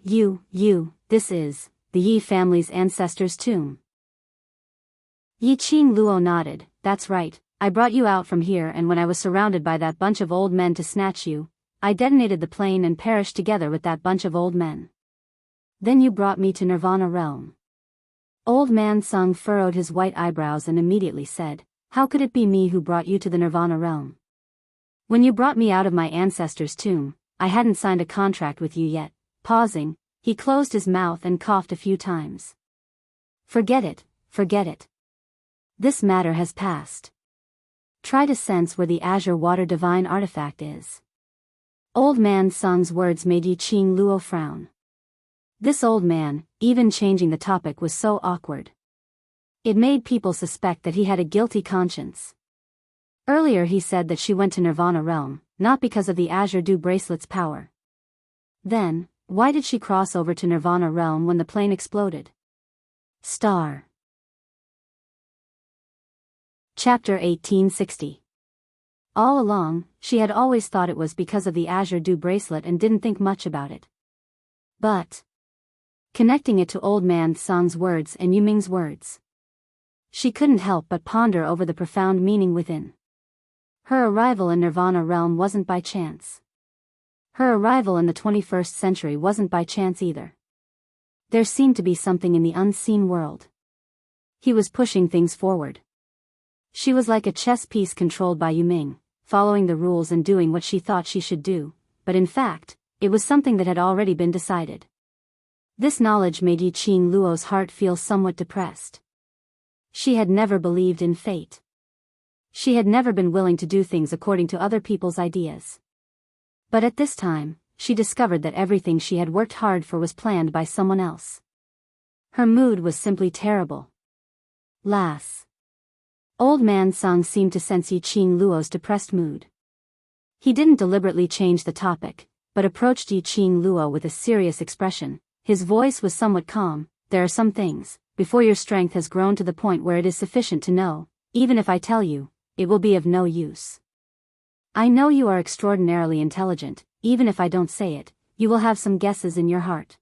this is the Yi family's ancestors' tomb." Yi Qing Luo nodded. "That's right, I brought you out from here, and when I was surrounded by that bunch of old men to snatch you, I detonated the plane and perished together with that bunch of old men. Then you brought me to Nirvana realm." Old man Sung furrowed his white eyebrows and immediately said, "How could it be me who brought you to the Nirvana realm? When you brought me out of my ancestor's tomb, I hadn't signed a contract with you yet." Pausing, he closed his mouth and coughed a few times. Forget it. This matter has passed. Try to sense where the azure water divine artifact is." Old man Sung's words made Yi Qing Luo frown. This old man, even changing the topic, was so awkward. It made people suspect that he had a guilty conscience. Earlier he said that she went to Nirvana realm, not because of the azure dew bracelet's power. Then, why did she cross over to Nirvana realm when the plane exploded? Star. Chapter 1860. All along, she had always thought it was because of the azure dew bracelet and didn't think much about it. But, connecting it to old man Song's words and Yuming's words, she couldn't help but ponder over the profound meaning within. Her arrival in Nirvana realm wasn't by chance. Her arrival in the 21st century wasn't by chance either. There seemed to be something in the unseen world. He was pushing things forward. She was like a chess piece controlled by Yuming, following the rules and doing what she thought she should do, but in fact, it was something that had already been decided. This knowledge made Yi Qing Luo's heart feel somewhat depressed. She had never believed in fate. She had never been willing to do things according to other people's ideas. But at this time, she discovered that everything she had worked hard for was planned by someone else. Her mood was simply terrible. Lass. Old man Song seemed to sense Yi Qing Luo's depressed mood. He didn't deliberately change the topic, but approached Yi Qing Luo with a serious expression. His voice was somewhat calm. "There are some things, before your strength has grown to the point where it is sufficient to know, even if I tell you, it will be of no use. I know you are extraordinarily intelligent. Even if I don't say it, you will have some guesses in your heart.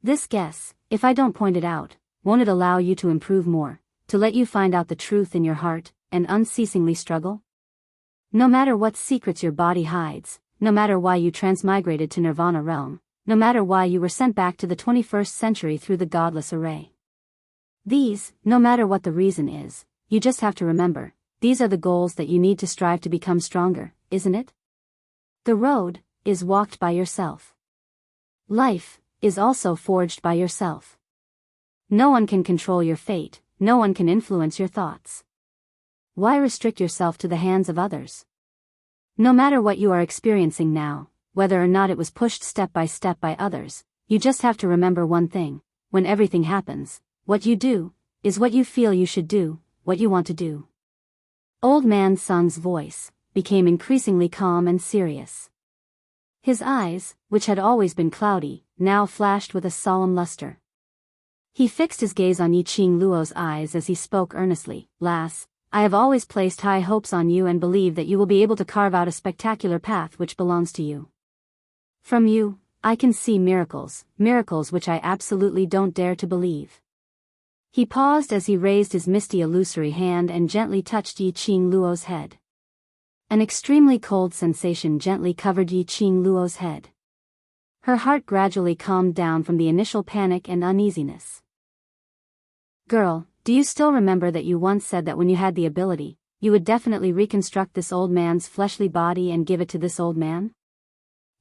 This guess, if I don't point it out, won't it allow you to improve more, to let you find out the truth in your heart, and unceasingly struggle? No matter what secrets your body hides, no matter why you transmigrated to Nirvana realm, no matter why you were sent back to the 21st century through the godless array. These, no matter what the reason is, you just have to remember, these are the goals that you need to strive to become stronger, isn't it? The road is walked by yourself. Life is also forged by yourself. No one can control your fate, no one can influence your thoughts. Why restrict yourself to the hands of others? No matter what you are experiencing now, whether or not it was pushed step by others. You just have to remember one thing: when everything happens, what you do is what you feel you should do, what you want to do. Old Man Sung's voice became increasingly calm and serious. His eyes, which had always been cloudy, now flashed with a solemn luster. He fixed his gaze on Yiqing Luo's eyes as he spoke earnestly. "Lass, I have always placed high hopes on you and believe that you will be able to carve out a spectacular path which belongs to you. From you, I can see miracles which I absolutely don't dare to believe." He paused as he raised his misty illusory hand and gently touched Yiqing Luo's head. An extremely cold sensation gently covered Yiqing Luo's head. Her heart gradually calmed down from the initial panic and uneasiness. "Girl, do you still remember that you once said that when you had the ability, you would definitely reconstruct this old man's fleshly body and give it to this old man?"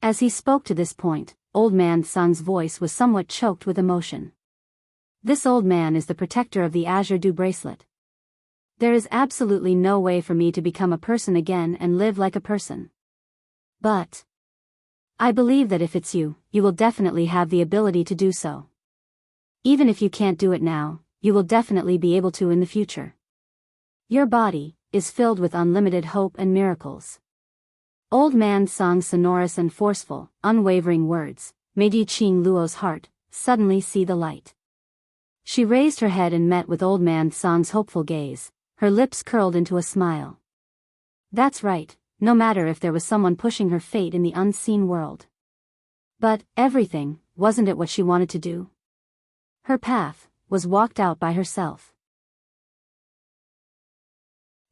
As he spoke to this point, Old Man Sung's voice was somewhat choked with emotion. "This old man is the protector of the Azure Dew bracelet. There is absolutely no way for me to become a person again and live like a person. But I believe that if it's you, you will definitely have the ability to do so. Even if you can't do it now, you will definitely be able to in the future. Your body is filled with unlimited hope and miracles." Old Man Sung's sonorous and forceful, unwavering words made Yiqing Luo's heart suddenly see the light. She raised her head and met with Old Man Sung's hopeful gaze, her lips curled into a smile. That's right, no matter if there was someone pushing her fate in the unseen world. But everything, wasn't it what she wanted to do? Her path was walked out by herself.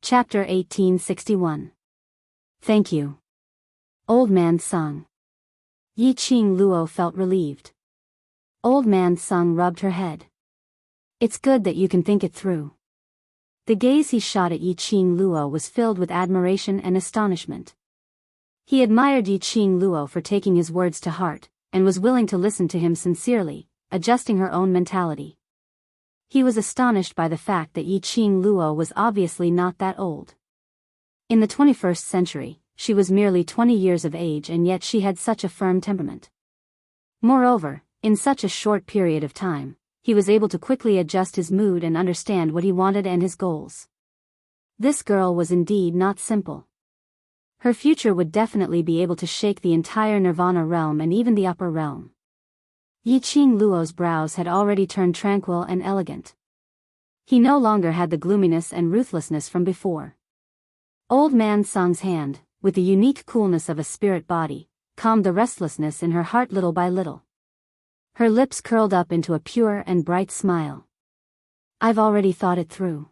Chapter 1861. Thank you, Old Man Sung. Yiqing Luo felt relieved. Old Man Sung rubbed her head. "It's good that you can think it through." The gaze he shot at Yiqing Luo was filled with admiration and astonishment. He admired Yiqing Luo for taking his words to heart, and was willing to listen to him sincerely, adjusting her own mentality. He was astonished by the fact that Yiqing Luo was obviously not that old. In the 21st century, she was merely 20 years of age, and yet she had such a firm temperament. Moreover, in such a short period of time, he was able to quickly adjust his mood and understand what he wanted and his goals. This girl was indeed not simple. Her future would definitely be able to shake the entire Nirvana realm and even the upper realm. Yiqing Luo's brows had already turned tranquil and elegant. He no longer had the gloominess and ruthlessness from before. Old Man Sung's hand, with the unique coolness of a spirit body, calmed the restlessness in her heart little by little. Her lips curled up into a pure and bright smile. "I've already thought it through.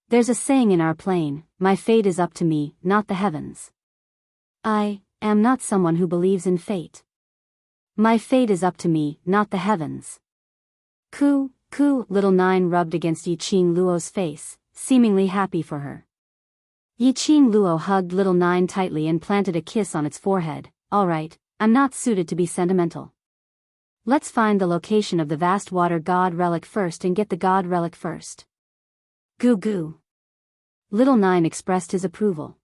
There's a saying in our plane, my fate is up to me, not the heavens. I am not someone who believes in fate. My fate is up to me, not the heavens." Coo, coo, little Nine rubbed against Yiqing Luo's face, seemingly happy for her. Yiqing Luo hugged little Nine tightly and planted a kiss on its forehead. "All right, I'm not suited to be sentimental. Let's find the location of the vast water god relic first and get the god relic first." Goo goo. Little Nine expressed his approval.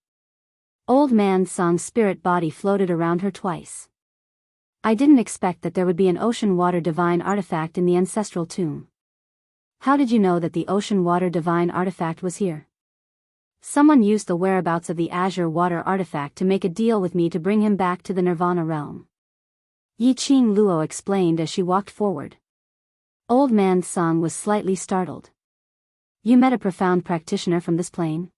Old Man Sung's spirit body floated around her twice. "I didn't expect that there would be an ocean water divine artifact in the ancestral tomb. How did you know that the ocean water divine artifact was here?" "Someone used the whereabouts of the azure water artifact to make a deal with me to bring him back to the Nirvana realm," Yiqing Luo explained as she walked forward. Old Man Sung was slightly startled. "You met a profound practitioner from this plane?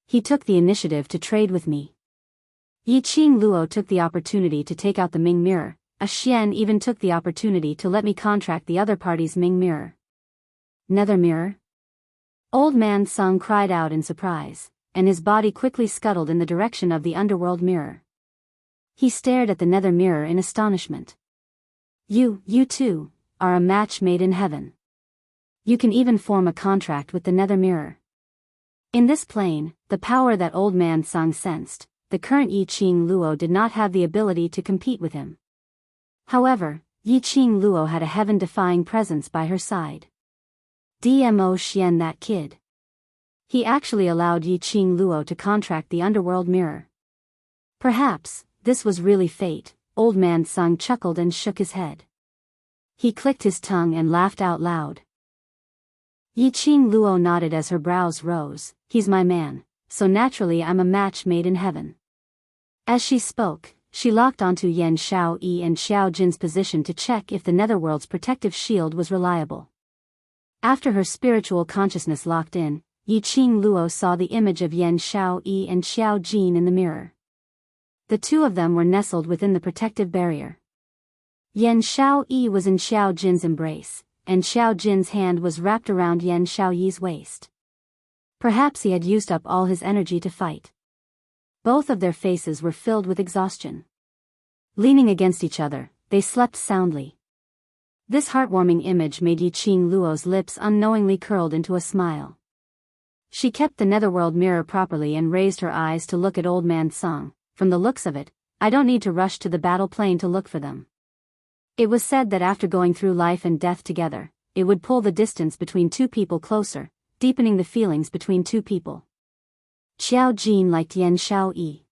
He took the initiative to trade with me." Yiqing Luo took the opportunity to take out the Ming mirror. A Xian even took the opportunity to let me contract the other party's Ming mirror. "Nether mirror?" Old Man Sung cried out in surprise, and his body quickly scuttled in the direction of the underworld mirror. He stared at the nether mirror in astonishment. You too, are a match made in heaven. You can even form a contract with the nether mirror." In this plane, the power that Old Man Sung sensed, the current Yiqing Luo did not have the ability to compete with him. However, Yiqing Luo had a heaven-defying presence by her side. Dmo Xian, that kid. He actually allowed Yiqing Luo to contract the underworld mirror. Perhaps, this was really fate, Old Man Sung chuckled and shook his head. He clicked his tongue and laughed out loud. Yiqing Luo nodded as her brows rose. He's my man, so naturally I'm a match made in heaven. As she spoke, she locked onto Yan Xiaoyi and Xiao Jin's position to check if the Netherworld's protective shield was reliable. After her spiritual consciousness locked in, Yiqing Luo saw the image of Yan Xiaoyi and Xiao Jin in the mirror. The two of them were nestled within the protective barrier. Yan Xiaoyi was in Xiao Jin's embrace, and Xiao Jin's hand was wrapped around Yan Xiaoyi's waist. Perhaps he had used up all his energy to fight. Both of their faces were filled with exhaustion. Leaning against each other, they slept soundly. This heartwarming image made Yiqing Luo's lips unknowingly curled into a smile. She kept the netherworld mirror properly and raised her eyes to look at Old Man Sung. From the looks of it, I don't need to rush to the battle plane to look for them. It was said that after going through life and death together, it would pull the distance between two people closer, deepening the feelings between two people. Xiao Jin liked Yan Xiaoyi.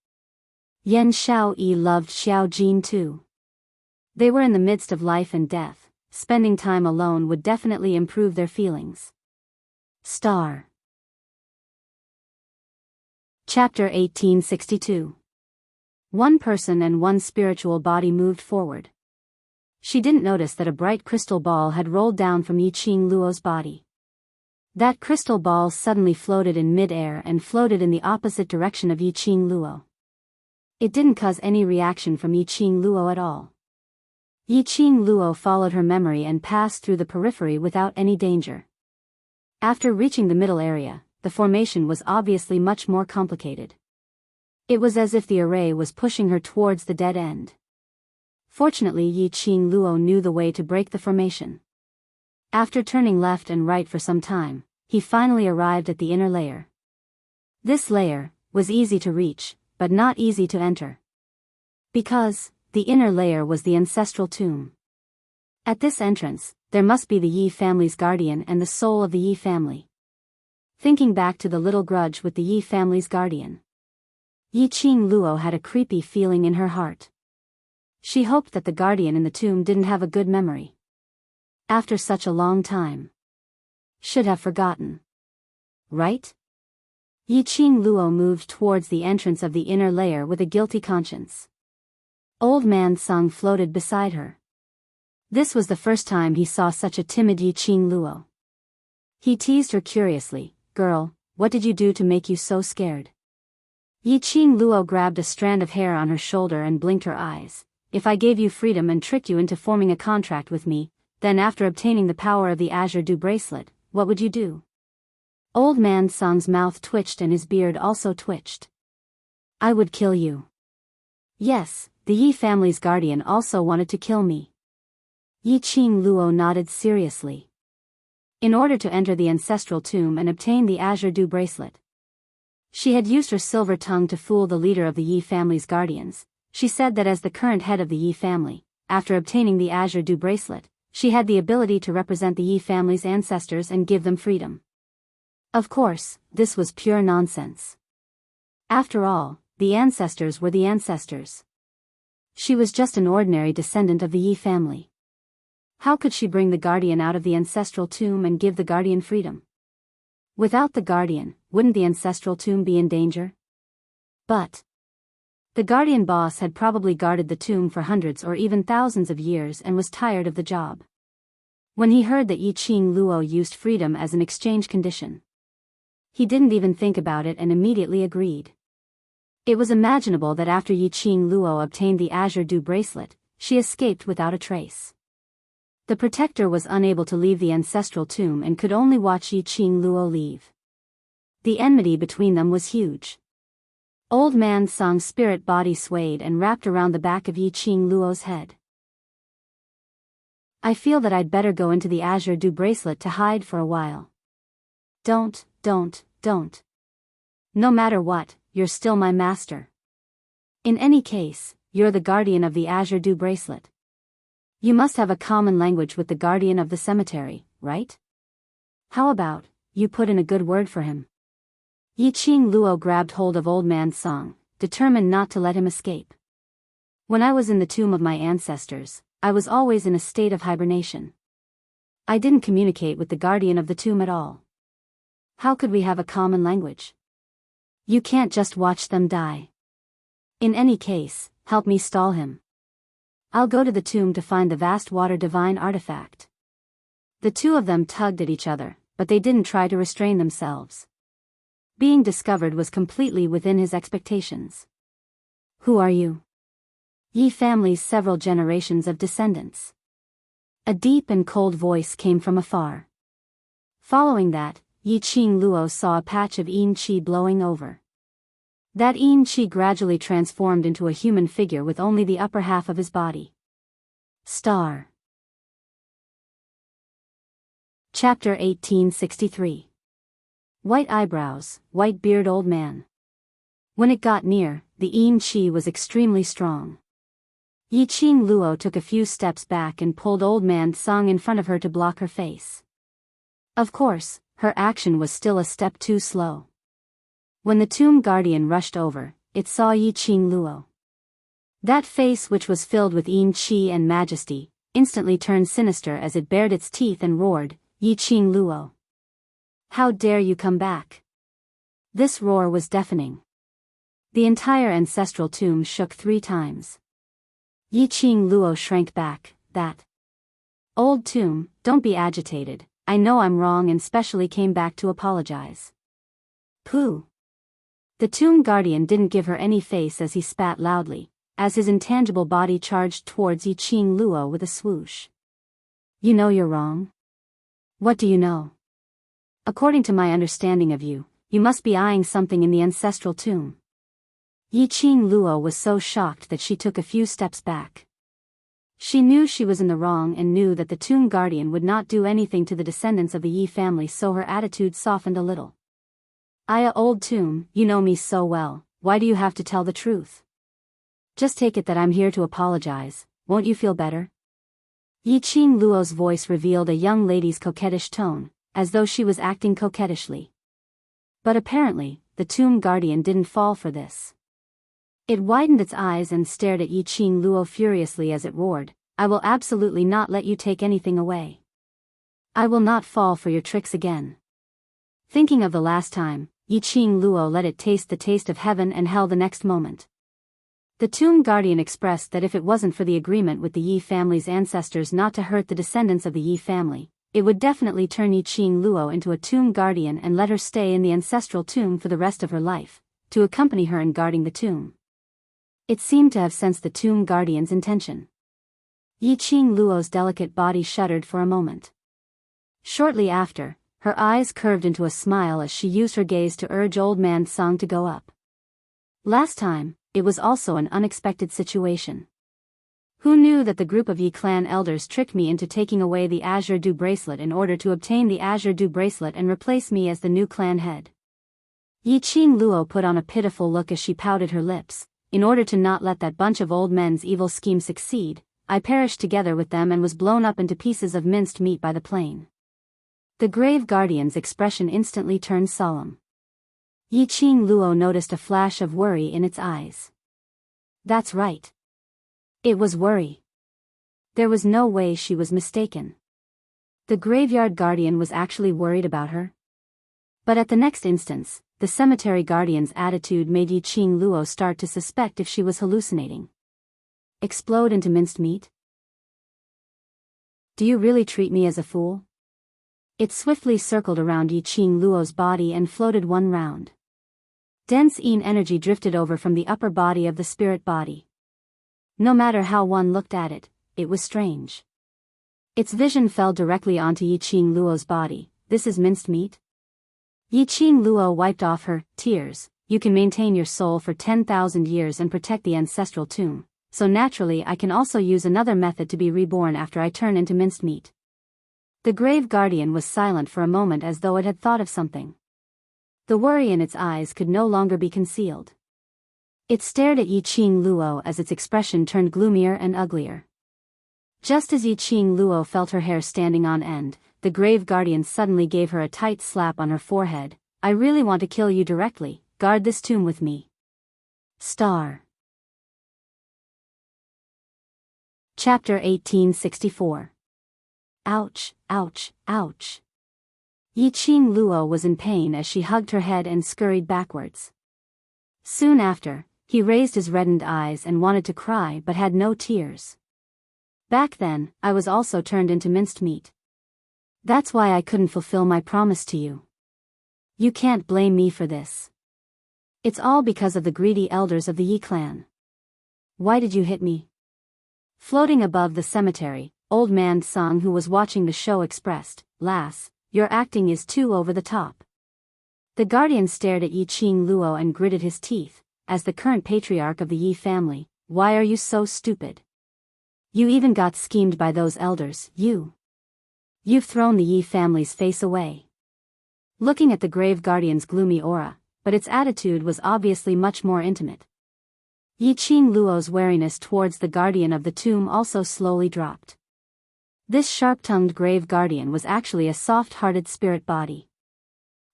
Yan Xiaoyi loved Xiao Jin too. They were in the midst of life and death. Spending time alone would definitely improve their feelings. Star. Chapter 1862. One person and one spiritual body moved forward. She didn't notice that a bright crystal ball had rolled down from Yiqing Luo's body. That crystal ball suddenly floated in mid-air and floated in the opposite direction of Yiqing Luo. It didn't cause any reaction from Yiqing Luo at all. Yiqing Luo followed her memory and passed through the periphery without any danger. After reaching the middle area, the formation was obviously much more complicated. It was as if the array was pushing her towards the dead end. Fortunately, Yiqing Luo knew the way to break the formation. After turning left and right for some time, he finally arrived at the inner layer. This layer was easy to reach, but not easy to enter. Because the inner layer was the ancestral tomb. At this entrance, there must be the Yi family's guardian and the soul of the Yi family. Thinking back to the little grudge with the Yi family's guardian, Yiqing Luo had a creepy feeling in her heart. She hoped that the guardian in the tomb didn't have a good memory. After such a long time. Should have forgotten. Right? Yiqing Luo moved towards the entrance of the inner layer with a guilty conscience. Old Man Sung floated beside her. This was the first time he saw such a timid Yiqing Luo. He teased her curiously, "Girl, what did you do to make you so scared?" Yiqing Luo grabbed a strand of hair on her shoulder and blinked her eyes. "If I gave you freedom and tricked you into forming a contract with me, then after obtaining the power of the Azure Dew bracelet, what would you do?" Old Man Sung's mouth twitched and his beard also twitched. "I would kill you." "Yes, the Yi family's guardian also wanted to kill me." Yiqing Luo nodded seriously. In order to enter the ancestral tomb and obtain the Azure Dew bracelet, she had used her silver tongue to fool the leader of the Yi family's guardians. She said that as the current head of the Yi family, after obtaining the Azure Dew bracelet, she had the ability to represent the Yi family's ancestors and give them freedom. Of course, this was pure nonsense. After all, the ancestors were the ancestors. She was just an ordinary descendant of the Yi family. How could she bring the guardian out of the ancestral tomb and give the guardian freedom? Without the guardian, wouldn't the ancestral tomb be in danger? But the guardian boss had probably guarded the tomb for hundreds or even thousands of years and was tired of the job. When he heard that Yiqing Luo used freedom as an exchange condition, he didn't even think about it and immediately agreed. It was imaginable that after Yiqing Luo obtained the Azure Dew bracelet, she escaped without a trace. The protector was unable to leave the ancestral tomb and could only watch Yiqing Luo leave. The enmity between them was huge. Old Man Sung's spirit body swayed and wrapped around the back of Yiqing Luo's head. "I feel that I'd better go into the Azure Dew bracelet to hide for a while." Don't. No matter what, you're still my master. In any case, you're the guardian of the Azure Dew bracelet. You must have a common language with the guardian of the cemetery, right? How about, you put in a good word for him? Yiqing Luo grabbed hold of Old Man Sung, determined not to let him escape. When I was in the tomb of my ancestors, I was always in a state of hibernation. I didn't communicate with the guardian of the tomb at all. How could we have a common language? You can't just watch them die. In any case, help me stall him. I'll go to the tomb to find the vast water divine artifact. The two of them tugged at each other, but they didn't try to restrain themselves. Being discovered was completely within his expectations. Who are you? Yi family's several generations of descendants. A deep and cold voice came from afar. Following that, Yi Qing Luo saw a patch of yin qi blowing over. That yin qi gradually transformed into a human figure with only the upper half of his body. Star. Chapter 1863. White eyebrows, white beard old man. When it got near, the yin qi was extremely strong. Yi Qing Luo took a few steps back and pulled old man Song in front of her to block her face. Of course, her action was still a step too slow. When the tomb guardian rushed over, it saw Yi Qing Luo. That face, which was filled with yin qi and majesty, instantly turned sinister as it bared its teeth and roared, Yi Qing Luo. How dare you come back? This roar was deafening. The entire ancestral tomb shook 3 times. Yi Qing Luo shrank back. That old tomb, don't be agitated, I know I'm wrong and specially came back to apologize. Pooh. The tomb guardian didn't give her any face as he spat loudly, as his intangible body charged towards Yi Qing Luo with a swoosh. You know you're wrong? What do you know? According to my understanding of you, you must be eyeing something in the ancestral tomb. Yi Qing Luo was so shocked that she took a few steps back. She knew she was in the wrong and knew that the tomb guardian would not do anything to the descendants of the Yi family, so her attitude softened a little. Aya, old tomb, you know me so well, why do you have to tell the truth? Just take it that I'm here to apologize, won't you feel better? Yi Qing Luo's voice revealed a young lady's coquettish tone, as though she was acting coquettishly. But apparently, the tomb guardian didn't fall for this. It widened its eyes and stared at Yi Qing Luo furiously as it roared, I will absolutely not let you take anything away. I will not fall for your tricks again. Thinking of the last time, Yi Qing Luo let it taste the taste of heaven and hell the next moment. The tomb guardian expressed that if it wasn't for the agreement with the Yi family's ancestors not to hurt the descendants of the Yi family, it would definitely turn Yi Qing Luo into a tomb guardian and let her stay in the ancestral tomb for the rest of her life, to accompany her in guarding the tomb. It seemed to have sensed the tomb guardian's intention. Yi Qing Luo's delicate body shuddered for a moment. Shortly after, her eyes curved into a smile as she used her gaze to urge old man Song to go up. Last time, it was also an unexpected situation. Who knew that the group of Yi clan elders tricked me into taking away the Azure Dew bracelet in order to obtain the Azure Dew bracelet and replace me as the new clan head? Yi Qing Luo put on a pitiful look as she pouted her lips. In order to not let that bunch of old men's evil scheme succeed, I perished together with them and was blown up into pieces of minced meat by the plane. The grave guardian's expression instantly turned solemn. Yi Qing Luo noticed a flash of worry in its eyes. That's right. It was worry. There was no way she was mistaken. The graveyard guardian was actually worried about her. But at the next instance, the cemetery guardian's attitude made Yi Qing Luo start to suspect if she was hallucinating. Explode into minced meat? Do you really treat me as a fool? It swiftly circled around Yi Qing Luo's body and floated one round. Dense yin energy drifted over from the upper body of the spirit body. No matter how one looked at it, it was strange. Its vision fell directly onto Yi Qing Luo's body. This is minced meat? Yi Qing Luo wiped off her tears. You can maintain your soul for 10,000 years and protect the ancestral tomb, so naturally I can also use another method to be reborn after I turn into minced meat. The grave guardian was silent for a moment as though it had thought of something. The worry in its eyes could no longer be concealed. It stared at Yi Qing Luo as its expression turned gloomier and uglier. Just as Yi Qing Luo felt her hair standing on end, the grave guardian suddenly gave her a tight slap on her forehead. I really want to kill you directly, guard this tomb with me. Star. Chapter 1864. Ouch, ouch, ouch. Yiqing Luo was in pain as she hugged her head and scurried backwards. Soon after, he raised his reddened eyes and wanted to cry but had no tears. Back then, I was also turned into minced meat. That's why I couldn't fulfill my promise to you. You can't blame me for this. It's all because of the greedy elders of the Yi clan. Why did you hit me? Floating above the cemetery, old man Song, who was watching the show, expressed, "Lass, your acting is too over the top." The guardian stared at Yiqing Luo and gritted his teeth. As the current patriarch of the Yi family, why are you so stupid? You even got schemed by those elders. You've thrown the Yi family's face away. Looking at the grave guardian's gloomy aura, but its attitude was obviously much more intimate. Yiqing Luo's wariness towards the guardian of the tomb also slowly dropped. This sharp-tongued grave guardian was actually a soft-hearted spirit body.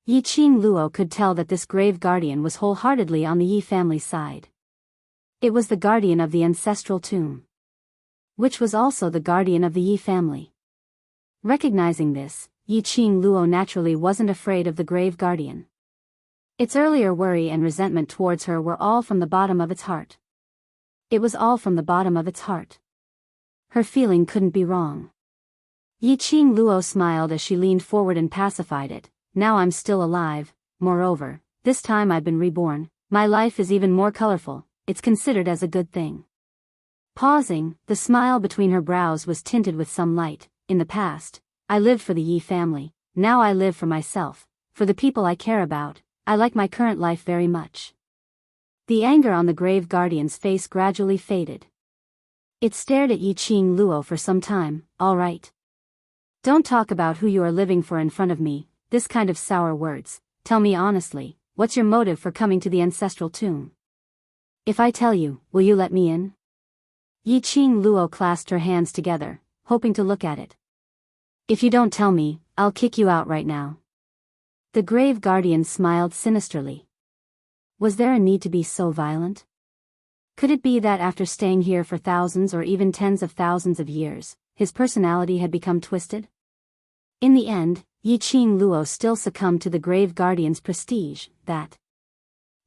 Yiqing Luo could tell that this grave guardian was wholeheartedly on the Yi family's side. It was the guardian of the ancestral tomb, which was also the guardian of the Yi family. Recognizing this, Yiqing Luo naturally wasn't afraid of the grave guardian. Its earlier worry and resentment towards her were all from the bottom of its heart. It was all from the bottom of its heart. Her feeling couldn't be wrong. Yiqing Luo smiled as she leaned forward and pacified it. Now I'm still alive, moreover, this time I've been reborn, my life is even more colorful, it's considered as a good thing. Pausing, the smile between her brows was tinted with some light. In the past, I lived for the Yi family, now I live for myself, for the people I care about. I like my current life very much. The anger on the grave guardian's face gradually faded. It stared at Yiqing Luo for some time. All right. Don't talk about who you are living for in front of me, this kind of sour words. Tell me honestly, what's your motive for coming to the ancestral tomb? If I tell you, will you let me in? Yiqing Luo clasped her hands together, hoping to look at it. If you don't tell me, I'll kick you out right now. The grave guardian smiled sinisterly. Was there a need to be so violent? Could it be that after staying here for thousands or even tens of thousands of years, his personality had become twisted? In the end, Yiqing Luo still succumbed to the grave guardian's prestige. That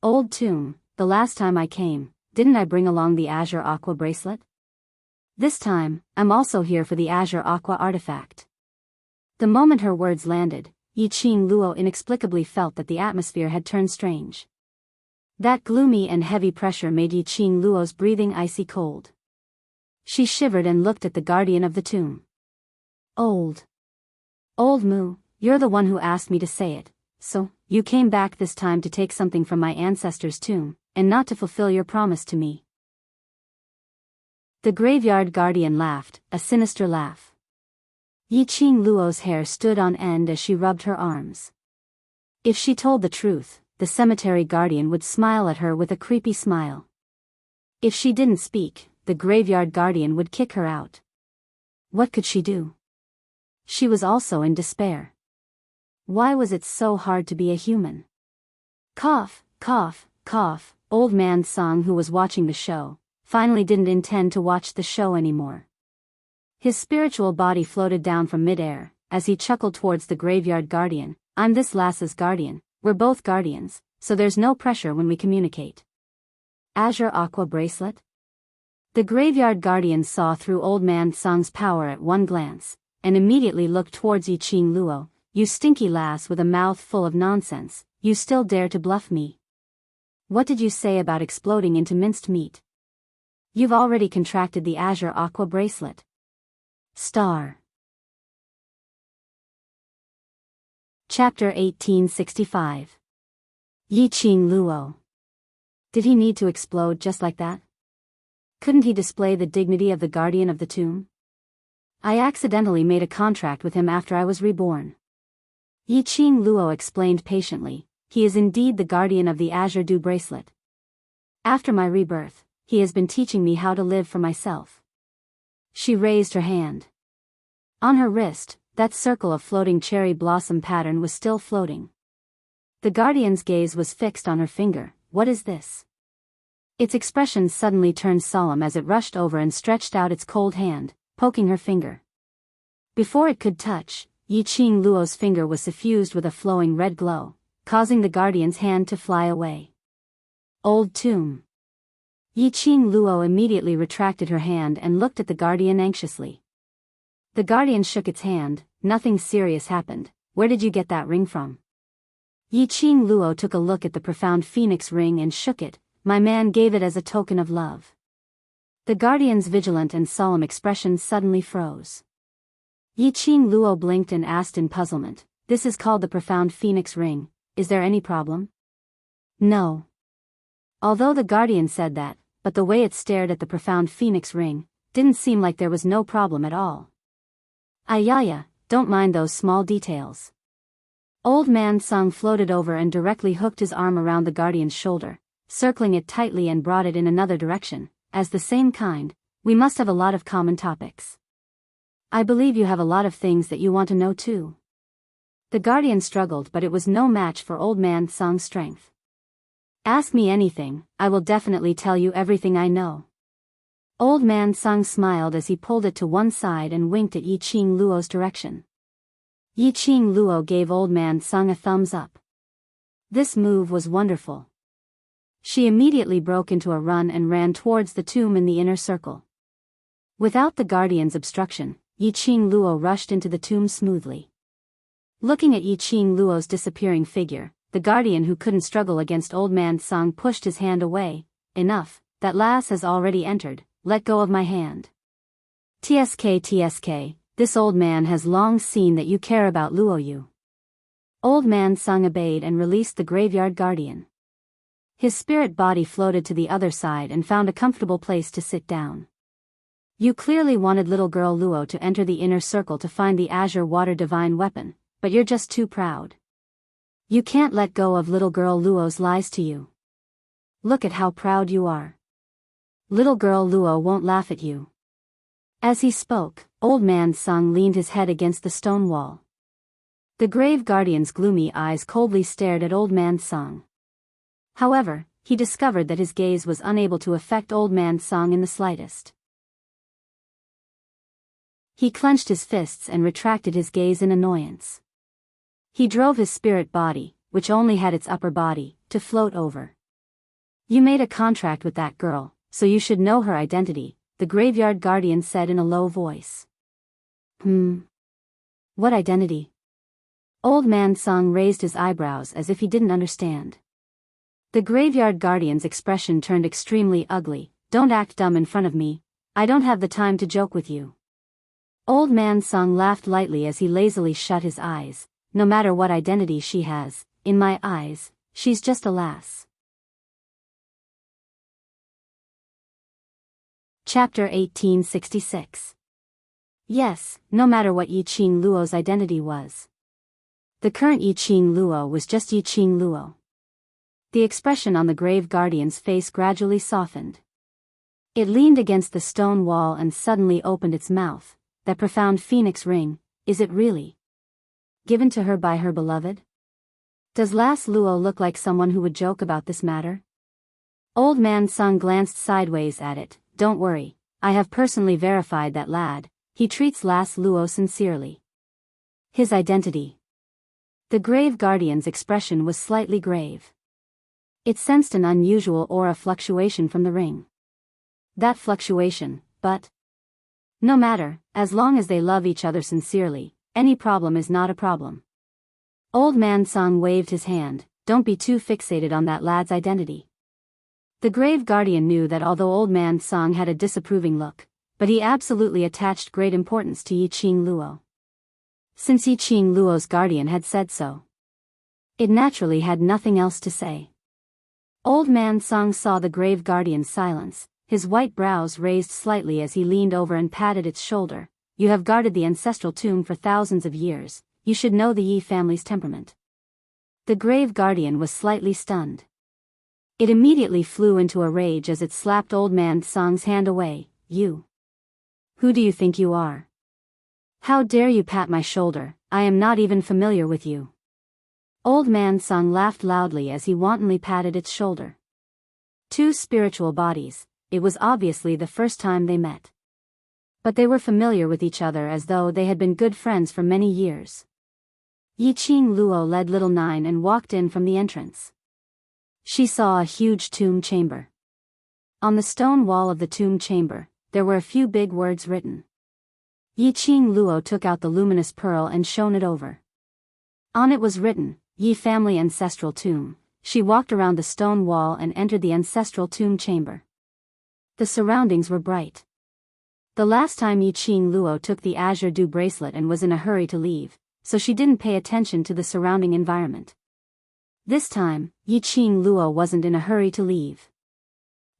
old tomb, the last time I came, didn't I bring along the Azure Aqua bracelet? This time, I'm also here for the Azure Aqua artifact. The moment her words landed, Yiqing Luo inexplicably felt that the atmosphere had turned strange. That gloomy and heavy pressure made Yiqing Luo's breathing icy cold. She shivered and looked at the guardian of the tomb. Old Mu, you're the one who asked me to say it, so, you came back this time to take something from my ancestor's tomb, and not to fulfill your promise to me. The graveyard guardian laughed, a sinister laugh. Yiqing Luo's hair stood on end as she rubbed her arms. If she told the truth, the cemetery guardian would smile at her with a creepy smile. If she didn't speak, the graveyard guardian would kick her out. What could she do? She was also in despair. Why was it so hard to be a human? Cough, cough, cough. Old man Song, who was watching the show, finally didn't intend to watch the show anymore. His spiritual body floated down from mid-air, as he chuckled towards the graveyard guardian. I'm this lass's guardian, we're both guardians, so there's no pressure when we communicate. Azure Aqua bracelet? The graveyard guardian saw through old man Song's power at one glance, and immediately looked towards Yiqing Luo. You stinky lass with a mouth full of nonsense, you still dare to bluff me? What did you say about exploding into minced meat? You've already contracted the Azure Aqua bracelet. Star. Chapter 1865. Yiqing Luo. Did he need to explode just like that? Couldn't he display the dignity of the guardian of the tomb? I accidentally made a contract with him after I was reborn. Yiqing Luo explained patiently. He is indeed the guardian of the Azure Dew bracelet. After my rebirth, he has been teaching me how to live for myself. She raised her hand. On her wrist, that circle of floating cherry blossom pattern was still floating. The guardian's gaze was fixed on her finger. What is this? Its expression suddenly turned solemn as it rushed over and stretched out its cold hand, poking her finger. Before it could touch, Yiqing Luo's finger was suffused with a flowing red glow, causing the guardian's hand to fly away. Old tomb. Yiqing Luo immediately retracted her hand and looked at the guardian anxiously. The guardian shook its hand. Nothing serious happened. Where did you get that ring from? Yiqing Luo took a look at the profound phoenix ring and shook it. My man gave it as a token of love. The guardian's vigilant and solemn expression suddenly froze. Yiqing Luo blinked and asked in puzzlement, this is called the profound phoenix ring, is there any problem? No. Although the guardian said that, but the way it stared at the profound phoenix ring, didn't seem like there was no problem at all. Ayaya, don't mind those small details. Old man Sung floated over and directly hooked his arm around the guardian's shoulder, circling it tightly and brought it in another direction. As the same kind, we must have a lot of common topics. I believe you have a lot of things that you want to know too. The guardian struggled, but it was no match for old man Sung's strength. Ask me anything, I will definitely tell you everything I know. Old man Sung smiled as he pulled it to one side and winked at Yiqing Luo's direction. Yiqing Luo gave old man Sung a thumbs up. This move was wonderful. She immediately broke into a run and ran towards the tomb in the inner circle. Without the guardian's obstruction, Yiqing Luo rushed into the tomb smoothly. Looking at Yiqing Luo's disappearing figure, the guardian who couldn't struggle against old man Sung pushed his hand away. Enough, that lass has already entered. Let go of my hand. TSK, this old man has long seen that you care about Luoyu. Old man Sung obeyed and released the graveyard guardian. His spirit body floated to the other side and found a comfortable place to sit down. You clearly wanted little girl Luo to enter the inner circle to find the azure water divine weapon, but you're just too proud. You can't let go of little girl Luo's lies to you. Look at how proud you are. Little girl Luo won't laugh at you. As he spoke, old man Sung leaned his head against the stone wall. The grave guardian's gloomy eyes coldly stared at old man Sung. However, he discovered that his gaze was unable to affect old man Sung in the slightest. He clenched his fists and retracted his gaze in annoyance. He drove his spirit body, which only had its upper body, to float over. You made a contract with that girl, so you should know her identity, the graveyard guardian said in a low voice. What identity? Old man Sung raised his eyebrows as if he didn't understand. The graveyard guardian's expression turned extremely ugly. Don't act dumb in front of me. I don't have the time to joke with you. Old man Sung laughed lightly as he lazily shut his eyes. No matter what identity she has, in my eyes, she's just a lass. Chapter 1866. Yes, no matter what Yiqing Luo's identity was. The current Yiqing Luo was just Yiqing Luo. The expression on the grave guardian's face gradually softened. It leaned against the stone wall and suddenly opened its mouth. That profound phoenix ring, is it really given to her by her beloved? Does Lass Luo look like someone who would joke about this matter? Old man Sung glanced sideways at it. Don't worry, I have personally verified that lad, he treats Lass Luo sincerely. His identity. The grave guardian's expression was slightly grave. It sensed an unusual aura fluctuation from the ring. That fluctuation, but no matter, as long as they love each other sincerely, any problem is not a problem. Old man Sung waved his hand, don't be too fixated on that lad's identity. The grave guardian knew that although old man Sung had a disapproving look, but he absolutely attached great importance to Yiqing Luo. Since Yiqing Luo's guardian had said so, it naturally had nothing else to say. Old man Sung saw the grave guardian's silence, his white brows raised slightly as he leaned over and patted its shoulder. You have guarded the ancestral tomb for thousands of years, you should know the Yi family's temperament. The grave guardian was slightly stunned. It immediately flew into a rage as it slapped old man Sung's hand away. You. Who do you think you are? How dare you pat my shoulder, I am not even familiar with you. Old man Sung laughed loudly as he wantonly patted its shoulder. Two spiritual bodies, it was obviously the first time they met. But they were familiar with each other as though they had been good friends for many years. Yiqing Luo led little Nine and walked in from the entrance. She saw a huge tomb chamber. On the stone wall of the tomb chamber, there were a few big words written. Yiqing Luo took out the luminous pearl and shone it over. On it was written, Yi Family Ancestral Tomb. She walked around the stone wall and entered the ancestral tomb chamber. The surroundings were bright. The last time Yiqing Luo took the azure dew bracelet and was in a hurry to leave, so she didn't pay attention to the surrounding environment. This time, Yiqing Luo wasn't in a hurry to leave.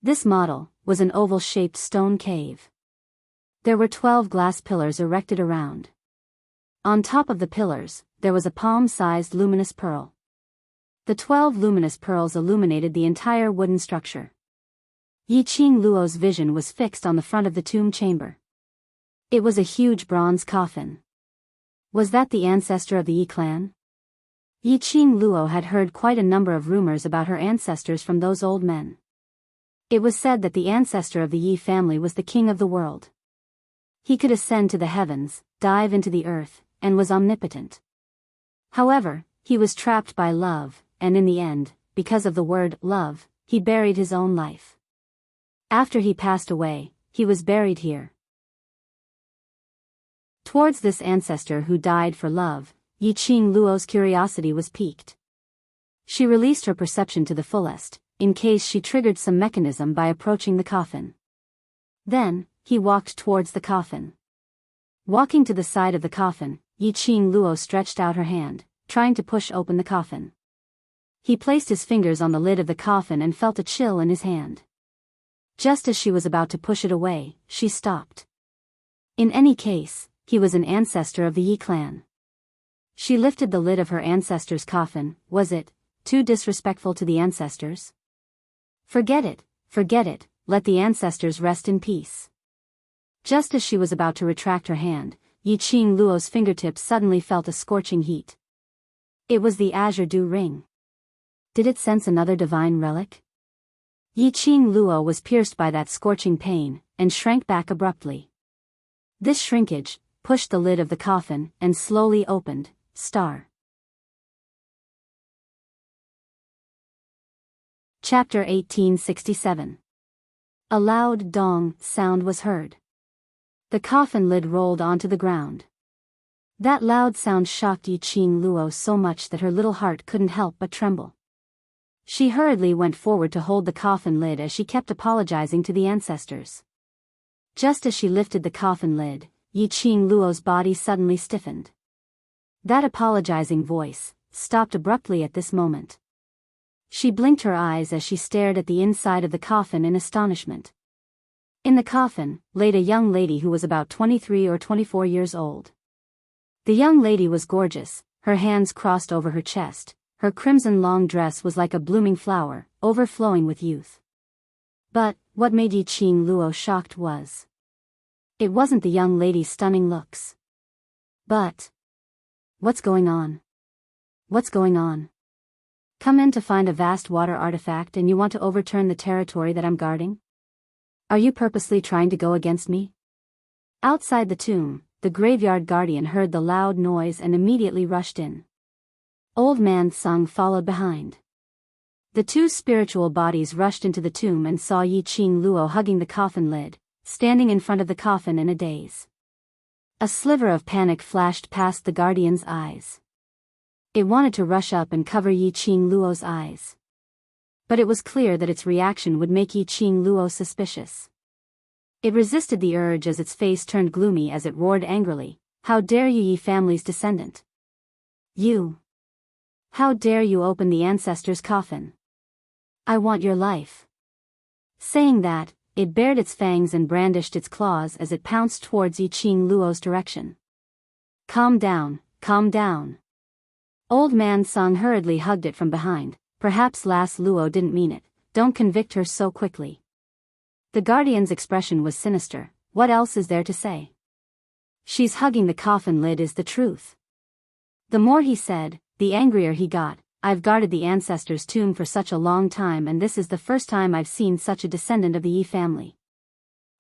This model was an oval-shaped stone cave. There were 12 glass pillars erected around. On top of the pillars, there was a palm-sized luminous pearl. The 12 luminous pearls illuminated the entire wooden structure. Yiqing Luo's vision was fixed on the front of the tomb chamber. It was a huge bronze coffin. Was that the ancestor of the Yi clan? Yiqing Luo had heard quite a number of rumors about her ancestors from those old men. It was said that the ancestor of the Yi family was the king of the world. He could ascend to the heavens, dive into the earth, and was omnipotent. However, he was trapped by love, and in the end, because of the word love, he buried his own life. After he passed away, he was buried here. Towards this ancestor who died for love, Yiqing Luo's curiosity was piqued. She released her perception to the fullest, in case she triggered some mechanism by approaching the coffin. Then, he walked towards the coffin. Walking to the side of the coffin, Yiqing Luo stretched out her hand, trying to push open the coffin. He placed his fingers on the lid of the coffin and felt a chill in his hand. Just as she was about to push it away, she stopped. In any case, he was an ancestor of the Yi clan. She lifted the lid of her ancestor's coffin. Was it too disrespectful to the ancestors? Forget it, let the ancestors rest in peace. Just as she was about to retract her hand, Yiqing Luo's fingertips suddenly felt a scorching heat. It was the azure dew ring. Did it sense another divine relic? Yiqing Luo was pierced by that scorching pain, and shrank back abruptly. This shrinkage pushed the lid of the coffin and slowly opened. Chapter 1867. A loud dong sound was heard. The coffin lid rolled onto the ground. That loud sound shocked Yiqing Luo so much that her little heart couldn't help but tremble. She hurriedly went forward to hold the coffin lid as she kept apologizing to the ancestors. Just as she lifted the coffin lid, Yiqing Luo's body suddenly stiffened. That apologizing voice stopped abruptly at this moment. She blinked her eyes as she stared at the inside of the coffin in astonishment. In the coffin laid a young lady who was about 23 or 24 years old. The young lady was gorgeous, her hands crossed over her chest. Her crimson long dress was like a blooming flower, overflowing with youth. But, what made Yiqing Luo shocked was, it wasn't the young lady's stunning looks. But, what's going on? What's going on? Come in to find a vast water artifact and you want to overturn the territory that I'm guarding? Are you purposely trying to go against me? Outside the tomb, the graveyard guardian heard the loud noise and immediately rushed in. Old Man Sung followed behind. The two spiritual bodies rushed into the tomb and saw Yiqing Luo hugging the coffin lid, standing in front of the coffin in a daze. A sliver of panic flashed past the guardian's eyes. It wanted to rush up and cover Yiqing Luo's eyes. But it was clear that its reaction would make Yiqing Luo suspicious. It resisted the urge as its face turned gloomy as it roared angrily, "How dare you, Yi family's descendant? You! How dare you open the ancestor's coffin? I want your life." Saying that, it bared its fangs and brandished its claws as it pounced towards Yiqing Luo's direction. Calm down, calm down. Old Man Sung hurriedly hugged it from behind. Perhaps Lass Luo didn't mean it, don't convict her so quickly. The guardian's expression was sinister. What else is there to say? She's hugging the coffin lid is the truth. The more he said, the angrier he got, I've guarded the ancestors' tomb for such a long time, and this is the first time I've seen such a descendant of the Yi family.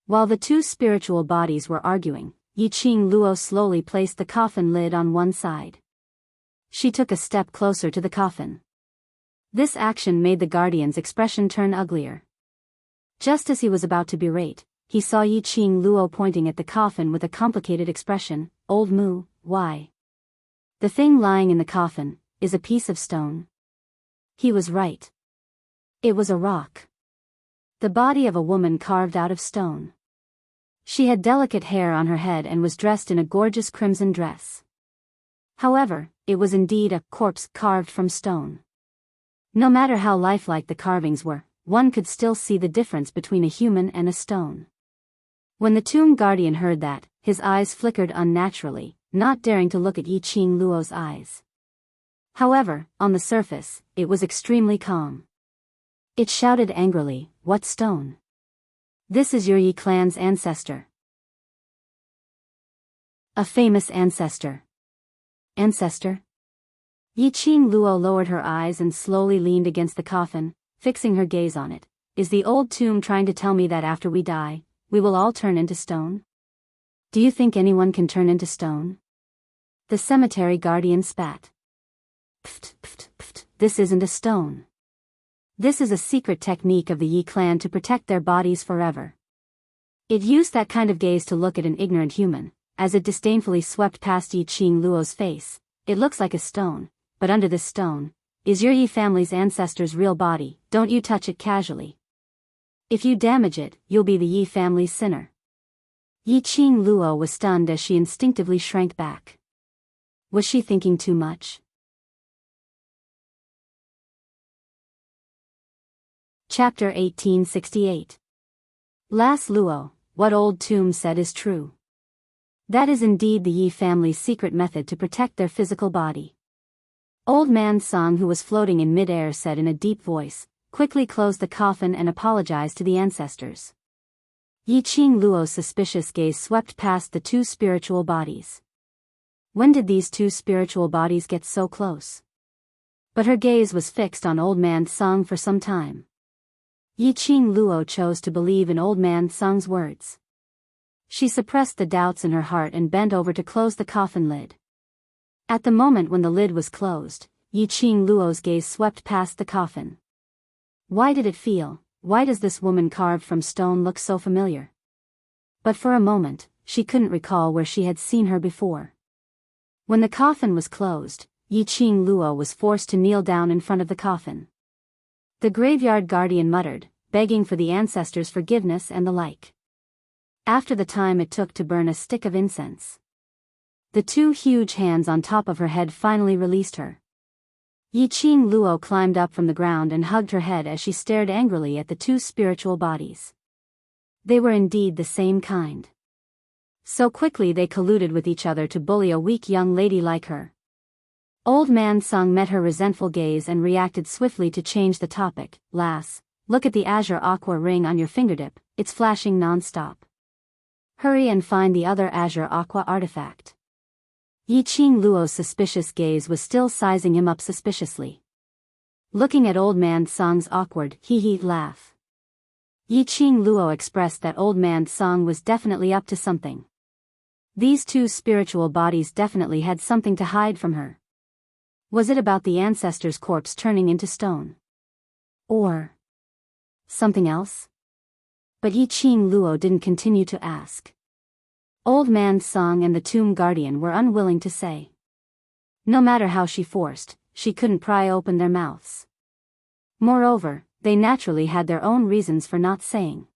While the two spiritual bodies were arguing, Yiqing Luo slowly placed the coffin lid on one side. She took a step closer to the coffin. This action made the guardian's expression turn uglier. Just as he was about to berate, he saw Yiqing Luo pointing at the coffin with a complicated expression. Old Mu, why? The thing lying in the coffin is a piece of stone. He was right. It was a rock. The body of a woman carved out of stone. She had delicate hair on her head and was dressed in a gorgeous crimson dress. However, it was indeed a corpse carved from stone. No matter how lifelike the carvings were, one could still see the difference between a human and a stone. When the tomb guardian heard that, his eyes flickered unnaturally, not daring to look at Yiqing Luo's eyes. However, on the surface, it was extremely calm. It shouted angrily, "What stone? This is your Yi clan's ancestor. A famous ancestor." Ancestor? Yiqing Luo lowered her eyes and slowly leaned against the coffin, fixing her gaze on it. Is the old tomb trying to tell me that after we die, we will all turn into stone? Do you think anyone can turn into stone? The cemetery guardian spat. Pft, pft, pft, this isn't a stone. This is a secret technique of the Yi clan to protect their bodies forever. It used that kind of gaze to look at an ignorant human. As it disdainfully swept past Yiqing Luo's face, it looks like a stone, but under this stone is your Yi family's ancestor's real body. Don't you touch it casually. If you damage it, you'll be the Yi family's sinner. Yiqing Luo was stunned as she instinctively shrank back. Was she thinking too much? Chapter 1868. Las Luo, what old tomb said is true. That is indeed the Yi family's secret method to protect their physical body. Old Man Song, who was floating in mid-air, said in a deep voice, quickly closed the coffin and apologized to the ancestors. Yiqing Luo's suspicious gaze swept past the two spiritual bodies. When did these two spiritual bodies get so close? But her gaze was fixed on Old Man Song for some time. Yiqing Luo chose to believe in Old Man Song's words. She suppressed the doubts in her heart and bent over to close the coffin lid. At the moment when the lid was closed, Yiqing Luo's gaze swept past the coffin. Why did it feel? Why does this woman carved from stone look so familiar? But for a moment, she couldn't recall where she had seen her before. When the coffin was closed, Yiqing Luo was forced to kneel down in front of the coffin. The graveyard guardian muttered, begging for the ancestors' forgiveness and the like. After the time it took to burn a stick of incense, the two huge hands on top of her head finally released her. Yiqing Luo climbed up from the ground and hugged her head as she stared angrily at the two spiritual bodies. They were indeed the same kind. So quickly they colluded with each other to bully a weak young lady like her. Old Man Sung met her resentful gaze and reacted swiftly to change the topic. Lass, look at the azure aqua ring on your fingertip, it's flashing non-stop. Hurry and find the other azure aqua artifact. Yiqing Luo's suspicious gaze was still sizing him up suspiciously. Looking at Old Man Song's awkward hee-hee laugh, Yiqing Luo expressed that Old Man Song was definitely up to something. These two spiritual bodies definitely had something to hide from her. Was it about the ancestor's corpse turning into stone? Or something else? But Yiqing Luo didn't continue to ask. Old Man Song and the tomb guardian were unwilling to say. No matter how she forced, she couldn't pry open their mouths. Moreover, they naturally had their own reasons for not saying.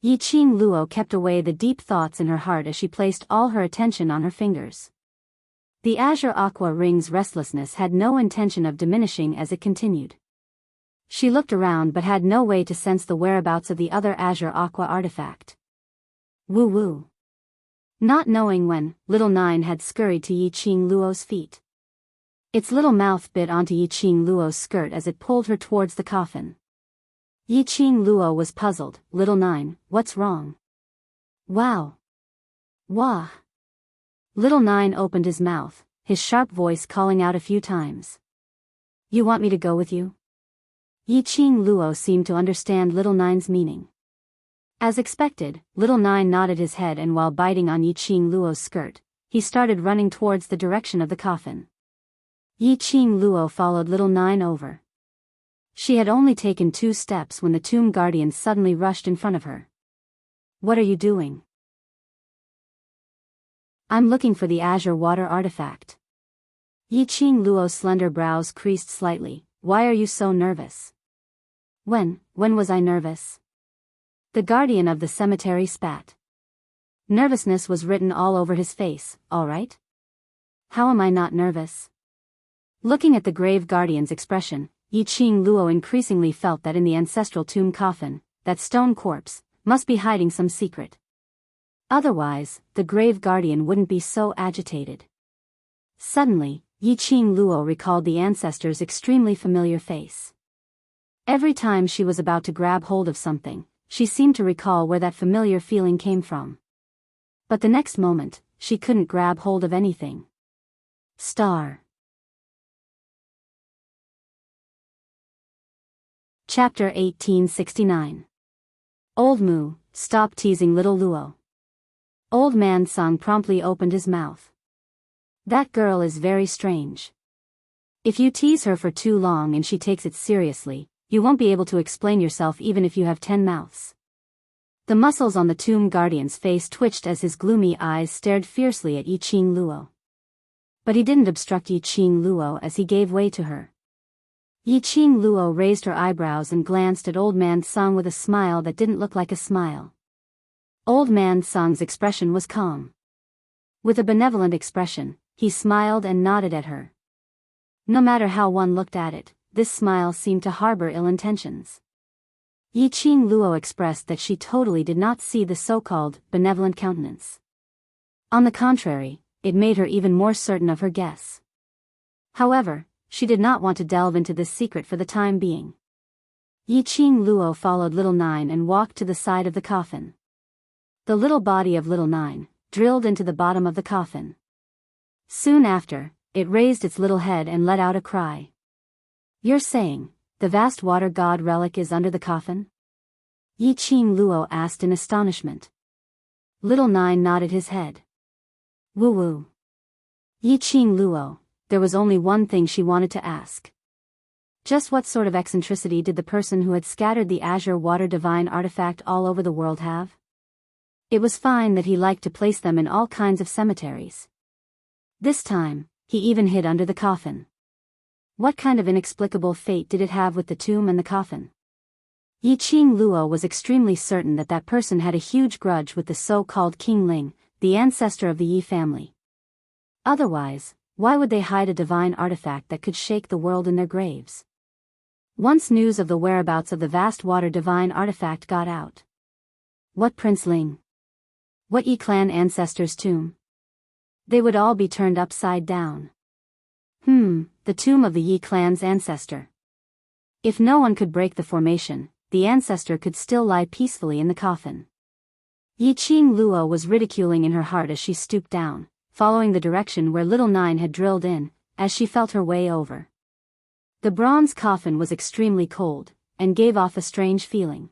Yiqing Luo kept away the deep thoughts in her heart as she placed all her attention on her fingers. The azure aqua ring's restlessness had no intention of diminishing as it continued. She looked around but had no way to sense the whereabouts of the other azure aqua artifact. Woo-woo. Not knowing when, Little Nine had scurried to Yiqing Luo's feet. Its little mouth bit onto Yiqing Luo's skirt as it pulled her towards the coffin. Yiqing Luo was puzzled. Little Nine, what's wrong? Wow. Wah. Little Nine opened his mouth, his sharp voice calling out a few times. You want me to go with you? Yi Qing Luo seemed to understand Little Nine's meaning. As expected, Little Nine nodded his head, and while biting on Yi Qing Luo's skirt, he started running towards the direction of the coffin. Yi Qing Luo followed Little Nine over. She had only taken 2 steps when the tomb guardians suddenly rushed in front of her. What are you doing? I'm looking for the azure water artifact. Yi Qing Luo's slender brows creased slightly. Why are you so nervous? When was I nervous? The guardian of the cemetery spat. Nervousness was written all over his face. All right? How am I not nervous? Looking at the grave guardian's expression, Yi Qing Luo increasingly felt that in the ancestral tomb coffin, that stone corpse must be hiding some secret. Otherwise, the grave guardian wouldn't be so agitated. Suddenly, Yi Qing Luo recalled the ancestor's extremely familiar face. Every time she was about to grab hold of something, she seemed to recall where that familiar feeling came from. But the next moment, she couldn't grab hold of anything. Star. Chapter 1869. Old Mu, stop teasing little Luo. Old Man Song promptly opened his mouth. That girl is very strange. If you tease her for too long and she takes it seriously, you won't be able to explain yourself even if you have 10 mouths. The muscles on the tomb guardian's face twitched as his gloomy eyes stared fiercely at Yi Qing Luo. But he didn't obstruct Yi Qing Luo as he gave way to her. Yi Qing Luo raised her eyebrows and glanced at Old Man Song with a smile that didn't look like a smile. Old Man Song's expression was calm. With a benevolent expression, he smiled and nodded at her. No matter how one looked at it, this smile seemed to harbor ill intentions. Yi Qing Luo expressed that she totally did not see the so-called benevolent countenance. On the contrary, it made her even more certain of her guess. However, she did not want to delve into this secret for the time being. Yi Qing Luo followed Little Nine and walked to the side of the coffin. The little body of Little Nine drilled into the bottom of the coffin. Soon after, it raised its little head and let out a cry. You're saying, the vast water god relic is under the coffin? Yi Qing Luo asked in astonishment. Little Nine nodded his head. Woo-woo. Yi Qing Luo, there was only one thing she wanted to ask. Just what sort of eccentricity did the person who had scattered the azure water divine artifact all over the world have? It was fine that he liked to place them in all kinds of cemeteries. This time, he even hid under the coffin. What kind of inexplicable fate did it have with the tomb and the coffin? Yi Qing Luo was extremely certain that that person had a huge grudge with the so-called King Ling, the ancestor of the Yi family. Otherwise, why would they hide a divine artifact that could shake the world in their graves? Once news of the whereabouts of the vast water divine artifact got out. What Prince Ling? What Yi clan ancestor's tomb? They would all be turned upside down. The tomb of the Yi clan's ancestor. If no one could break the formation, the ancestor could still lie peacefully in the coffin. Yi Qing Luo was ridiculing in her heart as she stooped down, following the direction where Little Nine had drilled in, as she felt her way over. The bronze coffin was extremely cold, and gave off a strange feeling.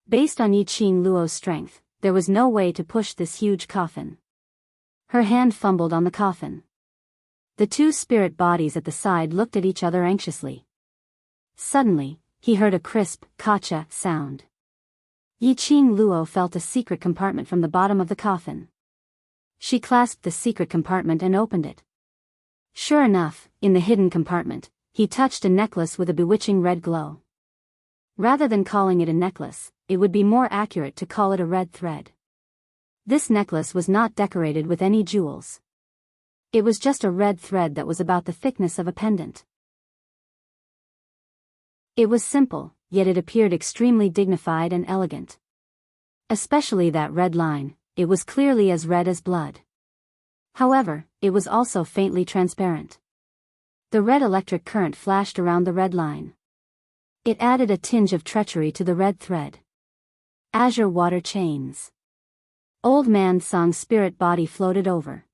Based on Yi Qing Luo's strength, there was no way to push this huge coffin. Her hand fumbled on the coffin. The 2 spirit bodies at the side looked at each other anxiously. Suddenly, he heard a crisp, "Kacha" sound. Yi Qing Luo felt a secret compartment from the bottom of the coffin. She clasped the secret compartment and opened it. Sure enough, in the hidden compartment, he touched a necklace with a bewitching red glow. Rather than calling it a necklace, it would be more accurate to call it a red thread. This necklace was not decorated with any jewels. It was just a red thread that was about the thickness of a pendant. It was simple, yet it appeared extremely dignified and elegant. Especially that red line, it was clearly as red as blood. However, it was also faintly transparent. The red electric current flashed around the red line. It added a tinge of treachery to the red thread. Azure water chains. Old Man Song's spirit body floated over.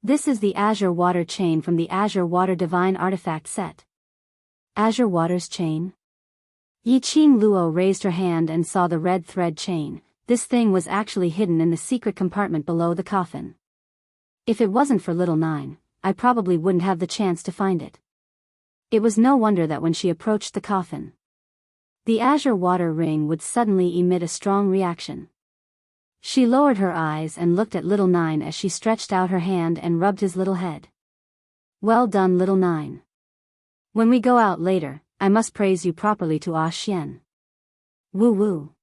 This is the azure water chain from the azure water divine artifact set. Azure Water's chain? Yi Qing Luo raised her hand and saw the red thread chain. This thing was actually hidden in the secret compartment below the coffin. If it wasn't for little Nine, I probably wouldn't have the chance to find it. It was no wonder that when she approached the coffin, the azure water ring would suddenly emit a strong reaction. She lowered her eyes and looked at little Nine as she stretched out her hand and rubbed his little head. Well done, little Nine. When we go out later, I must praise you properly to Ah Xian. Woo woo.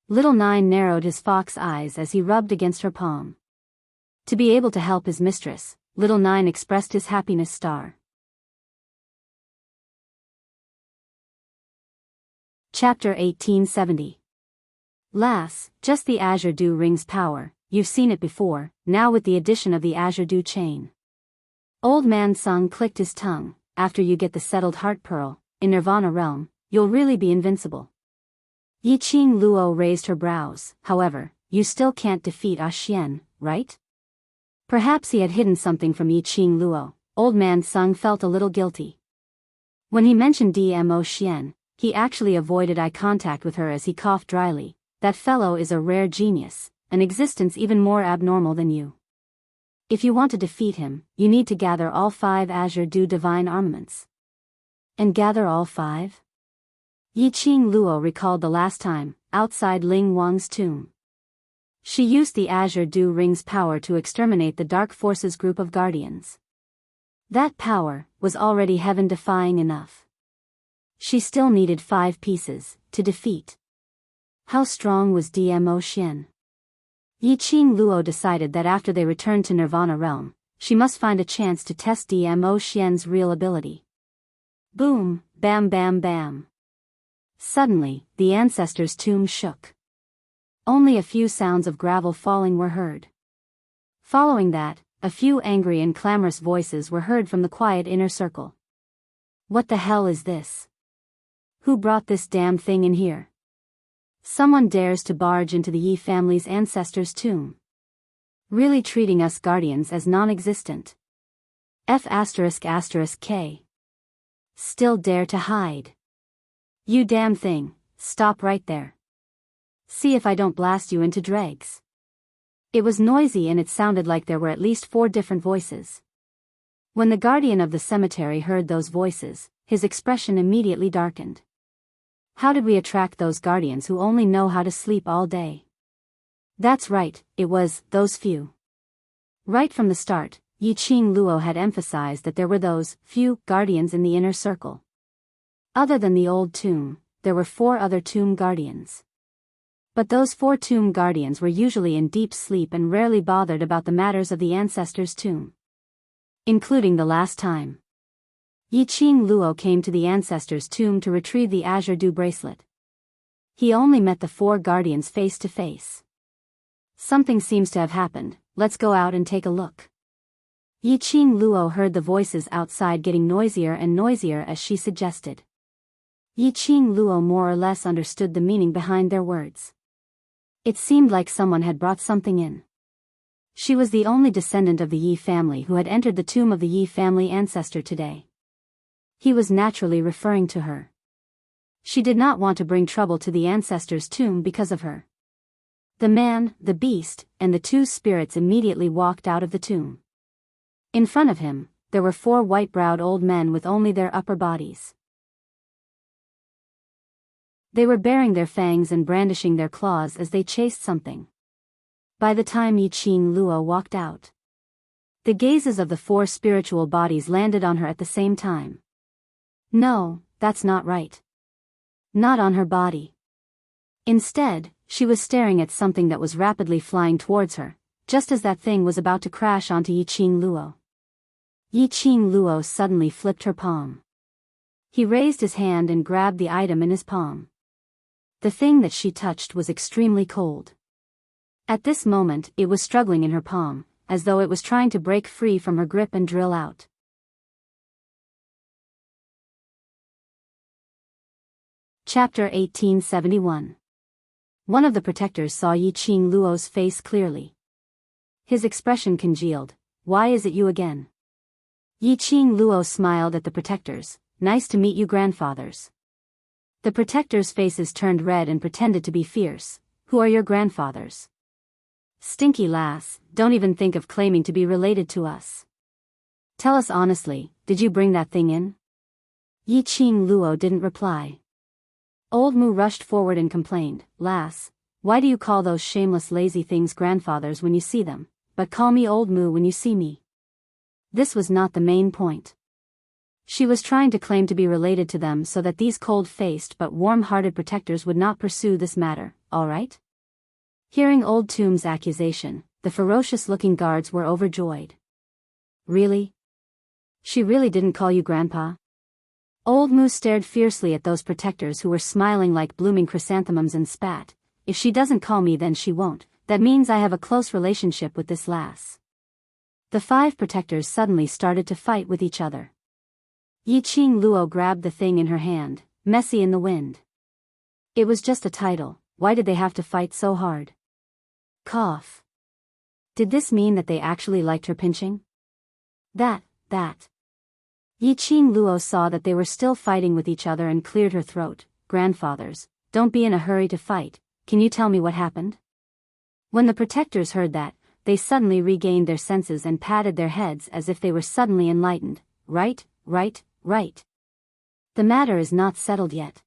Little Nine narrowed his fox eyes as he rubbed against her palm. To be able to help his mistress, little Nine expressed his happiness star. Chapter 1870. Lass, just the Azure Dew ring's power, you've seen it before, now with the addition of the Azure Dew chain. Old Man Sung clicked his tongue. After you get the settled heart pearl, in Nirvana realm, you'll really be invincible. Yi Qing Luo raised her brows. However, you still can't defeat Ah Xian, right? Perhaps he had hidden something from Yi Qing Luo. Old Man Sung felt a little guilty. When he mentioned Dmo Xian, he actually avoided eye contact with her as he coughed dryly. That fellow is a rare genius, an existence even more abnormal than you. If you want to defeat him, you need to gather all 5 Azure Dew divine armaments. And gather all 5? Yi Qing Luo recalled the last time, outside Ling Wang's tomb. She used the Azure Dew ring's power to exterminate the Dark Forces group of guardians. That power was already heaven-defying enough. She still needed 5 pieces to defeat. How strong was Dmo Xian? Yi Qing Luo decided that after they returned to Nirvana realm, she must find a chance to test Dmo Xian's real ability. Boom, bam bam bam. Suddenly, the ancestor's tomb shook. Only a few sounds of gravel falling were heard. Following that, a few angry and clamorous voices were heard from the quiet inner circle. What the hell is this? Who brought this damn thing in here? Someone dares to barge into the Yi family's ancestor's tomb. Really treating us guardians as non-existent. F***K. Still dare to hide. You damn thing, stop right there. See if I don't blast you into dregs. It was noisy and it sounded like there were at least 4 different voices. When the guardian of the cemetery heard those voices, his expression immediately darkened. How did we attract those guardians who only know how to sleep all day? That's right, it was those few. Right from the start, Yi Qing Luo had emphasized that there were those few guardians in the inner circle. Other than the old tomb, there were 4 other tomb guardians. But those 4 tomb guardians were usually in deep sleep and rarely bothered about the matters of the ancestor's tomb. Including the last time Yi Qing Luo came to the ancestor's tomb to retrieve the Azure Dew bracelet. He only met the 4 guardians face to face. Something seems to have happened, let's go out and take a look. Yi Qing Luo heard the voices outside getting noisier and noisier as she suggested. Yi Qing Luo more or less understood the meaning behind their words. It seemed like someone had brought something in. She was the only descendant of the Yi family who had entered the tomb of the Yi family ancestor today. He was naturally referring to her. She did not want to bring trouble to the ancestor's tomb because of her. The man, the beast, and the 2 spirits immediately walked out of the tomb. In front of him, there were 4 white-browed old men with only their upper bodies. They were baring their fangs and brandishing their claws as they chased something. By the time Yi Qing Luo walked out, the gazes of the 4 spiritual bodies landed on her at the same time. No, that's not right. Not on her body. Instead, she was staring at something that was rapidly flying towards her, just as that thing was about to crash onto Yi Qing Luo. Yi Qing Luo suddenly flipped her palm. He raised his hand and grabbed the item in his palm. The thing that she touched was extremely cold. At this moment, it was struggling in her palm, as though it was trying to break free from her grip and drill out. Chapter 1871. One of the protectors saw Yi Qing Luo's face clearly. His expression congealed. Why is it you again? Yi Qing Luo smiled at the protectors. nice to meet you grandfathers. The protectors' faces turned red and pretended to be fierce. Who are your grandfathers? Stinky lass, don't even think of claiming to be related to us. Tell us honestly, did you bring that thing in? Yi Qing Luo didn't reply. Old Mu rushed forward and complained, Lass, why do you call those shameless lazy things grandfathers when you see them, but call me Old Mu when you see me? This was not the main point. She was trying to claim to be related to them so that these cold-faced but warm-hearted protectors would not pursue this matter, all right? Hearing Old Tomb's accusation, the ferocious-looking guards were overjoyed. Really? She really didn't call you Grandpa? Old Mu stared fiercely at those protectors who were smiling like blooming chrysanthemums and spat. If she doesn't call me then she won't, that means I have a close relationship with this lass. The 5 protectors suddenly started to fight with each other. Yi Qing Luo grabbed the thing in her hand, messy in the wind. It was just a title, why did they have to fight so hard? Cough. Did this mean that they actually liked her pinching? That. Yi Qing Luo saw that they were still fighting with each other and cleared her throat. Grandfathers, don't be in a hurry to fight, can you tell me what happened? When the protectors heard that, they suddenly regained their senses and patted their heads as if they were suddenly enlightened. Right. The matter is not settled yet.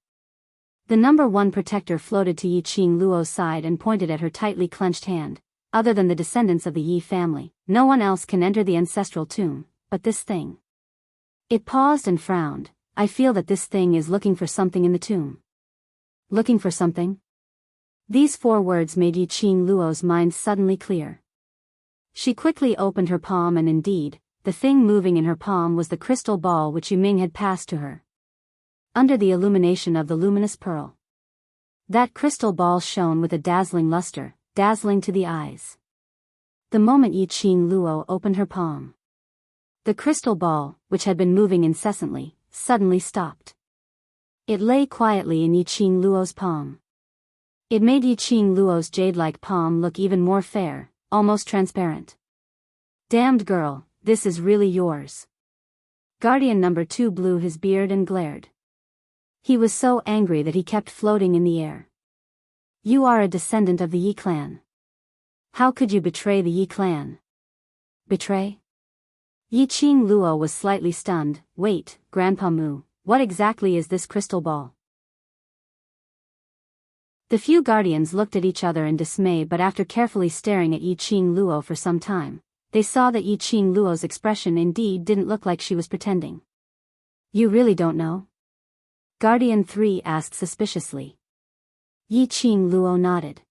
The number 1 protector floated to Yi Qing Luo's side and pointed at her tightly clenched hand. Other than the descendants of the Yi family, no one else can enter the ancestral tomb, but this thing. It paused and frowned. I feel that this thing is looking for something in the tomb. Looking for something? These 4 words made Yi Qing Luo's mind suddenly clear. She quickly opened her palm and indeed, the thing moving in her palm was the crystal ball which Yuming had passed to her. Under the illumination of the luminous pearl, that crystal ball shone with a dazzling luster, dazzling to the eyes. The moment Yi Qing Luo opened her palm, the crystal ball, which had been moving incessantly, suddenly stopped. It lay quietly in Yi Qing Luo's palm. It made Yi Qing Luo's jade-like palm look even more fair, almost transparent. Damned girl, this is really yours. Guardian number 2 blew his beard and glared. He was so angry that he kept floating in the air. You are a descendant of the Yi clan. How could you betray the Yi clan? Betray? Yi Qing Luo was slightly stunned. Wait, Grandpa Mu, what exactly is this crystal ball? The few guardians looked at each other in dismay, but after carefully staring at Yi Qing Luo for some time, they saw that Yi Qing Luo's expression indeed didn't look like she was pretending. You really don't know? Guardian 3 asked suspiciously. Yi Qing Luo nodded.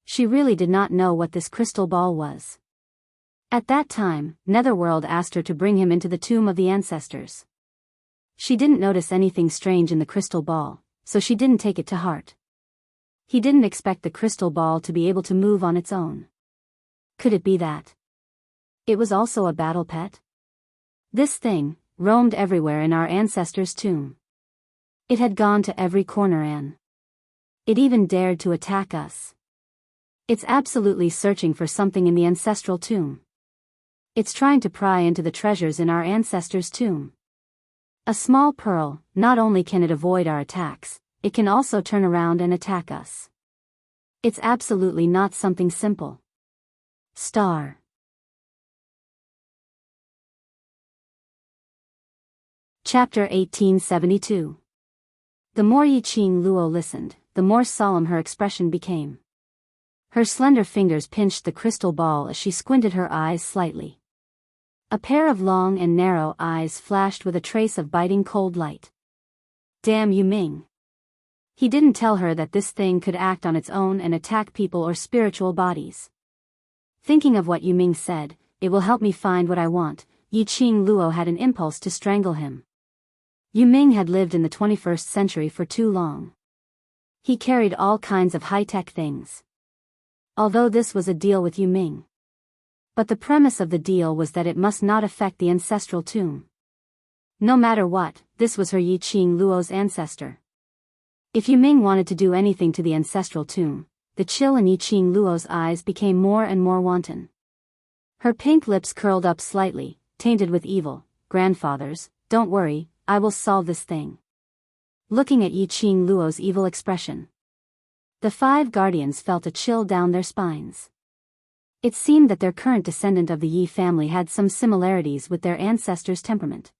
She really did not know what this crystal ball was. At that time, Netherworld asked her to bring him into the tomb of the ancestors. She didn't notice anything strange in the crystal ball, so she didn't take it to heart. He didn't expect the crystal ball to be able to move on its own. Could it be that it was also a battle pet? This thing roamed everywhere in our ancestors' tomb. It had gone to every corner and it even dared to attack us. It's absolutely searching for something in the ancestral tomb. It's trying to pry into the treasures in our ancestors' tomb. A small pearl, not only can it avoid our attacks, it can also turn around and attack us. It's absolutely not something simple. Star. Chapter 1872. The more Yi Qing Luo listened, the more solemn her expression became. Her slender fingers pinched the crystal ball as she squinted her eyes slightly. A pair of long and narrow eyes flashed with a trace of biting cold light. Damn Yuming. He didn't tell her that this thing could act on its own and attack people or spiritual bodies. Thinking of what Yuming said, it will help me find what I want, Yi Qing Luo had an impulse to strangle him. Yuming had lived in the 21st century for too long. He carried all kinds of high-tech things. Although this was a deal with Yuming. But the premise of the deal was that it must not affect the ancestral tomb. No matter what, this was her Yi Qing Luo's ancestor. If Yuming wanted to do anything to the ancestral tomb, the chill in Yi Qing Luo's eyes became more and more wanton. Her pink lips curled up slightly, tainted with evil. Grandfathers, don't worry, I will solve this thing. Looking at Yi Qing Luo's evil expression, the 5 guardians felt a chill down their spines. It seemed that their current descendant of the Yi family had some similarities with their ancestors' temperament.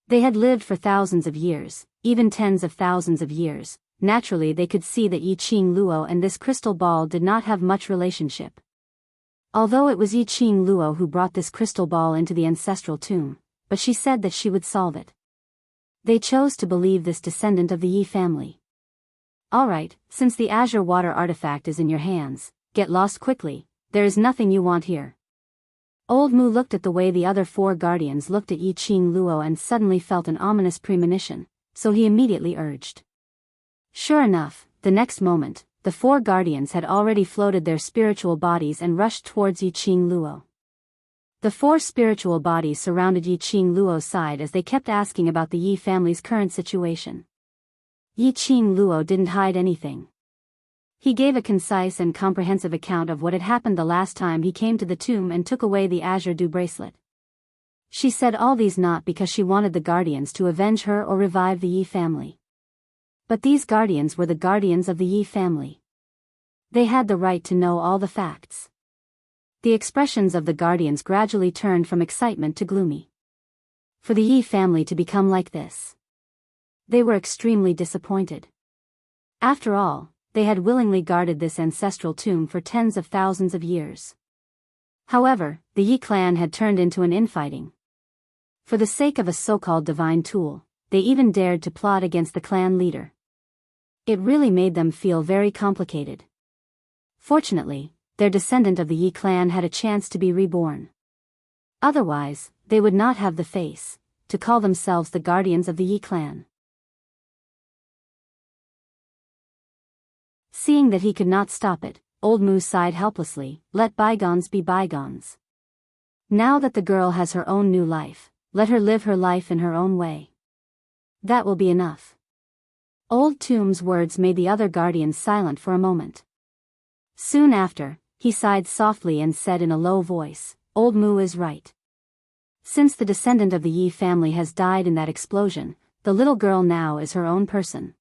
They had lived for thousands of years, even tens of thousands of years. Naturally they could see that Yi Qing Luo and this crystal ball did not have much relationship. Although it was Yi Qing Luo who brought this crystal ball into the ancestral tomb, but she said that she would solve it. They chose to believe this descendant of the Yi family. Alright, since the azure water artifact is in your hands, get lost quickly, there is nothing you want here. Old Mu looked at the way the other 4 guardians looked at Yi Qing Luo and suddenly felt an ominous premonition, so he immediately urged. Sure enough, the next moment, the 4 guardians had already floated their spiritual bodies and rushed towards Yi Qing Luo. The 4 spiritual bodies surrounded Yi Qing Luo's side as they kept asking about the Yi family's current situation. Yi Qing Luo didn't hide anything. He gave a concise and comprehensive account of what had happened the last time he came to the tomb and took away the azure dew bracelet. She said all these not because she wanted the guardians to avenge her or revive the Yi family. But these guardians were the guardians of the Yi family. They had the right to know all the facts. The expressions of the guardians gradually turned from excitement to gloomy. For the Yi family to become like this, they were extremely disappointed. After all, they had willingly guarded this ancestral tomb for tens of thousands of years. However, the Yi clan had turned into an infighting. For the sake of a so-called divine tool, they even dared to plot against the clan leader. It really made them feel very complicated. Fortunately, their descendant of the Yi clan had a chance to be reborn. Otherwise, they would not have the face to call themselves the guardians of the Yi clan. Seeing that he could not stop it, Old Mu sighed helplessly, let bygones be bygones. Now that the girl has her own new life, let her live her life in her own way. That will be enough. Old Tomb's words made the other guardians silent for a moment. Soon after, he sighed softly and said in a low voice, Old Mu is right. Since the descendant of the Yi family has died in that explosion, the little girl now is her own person.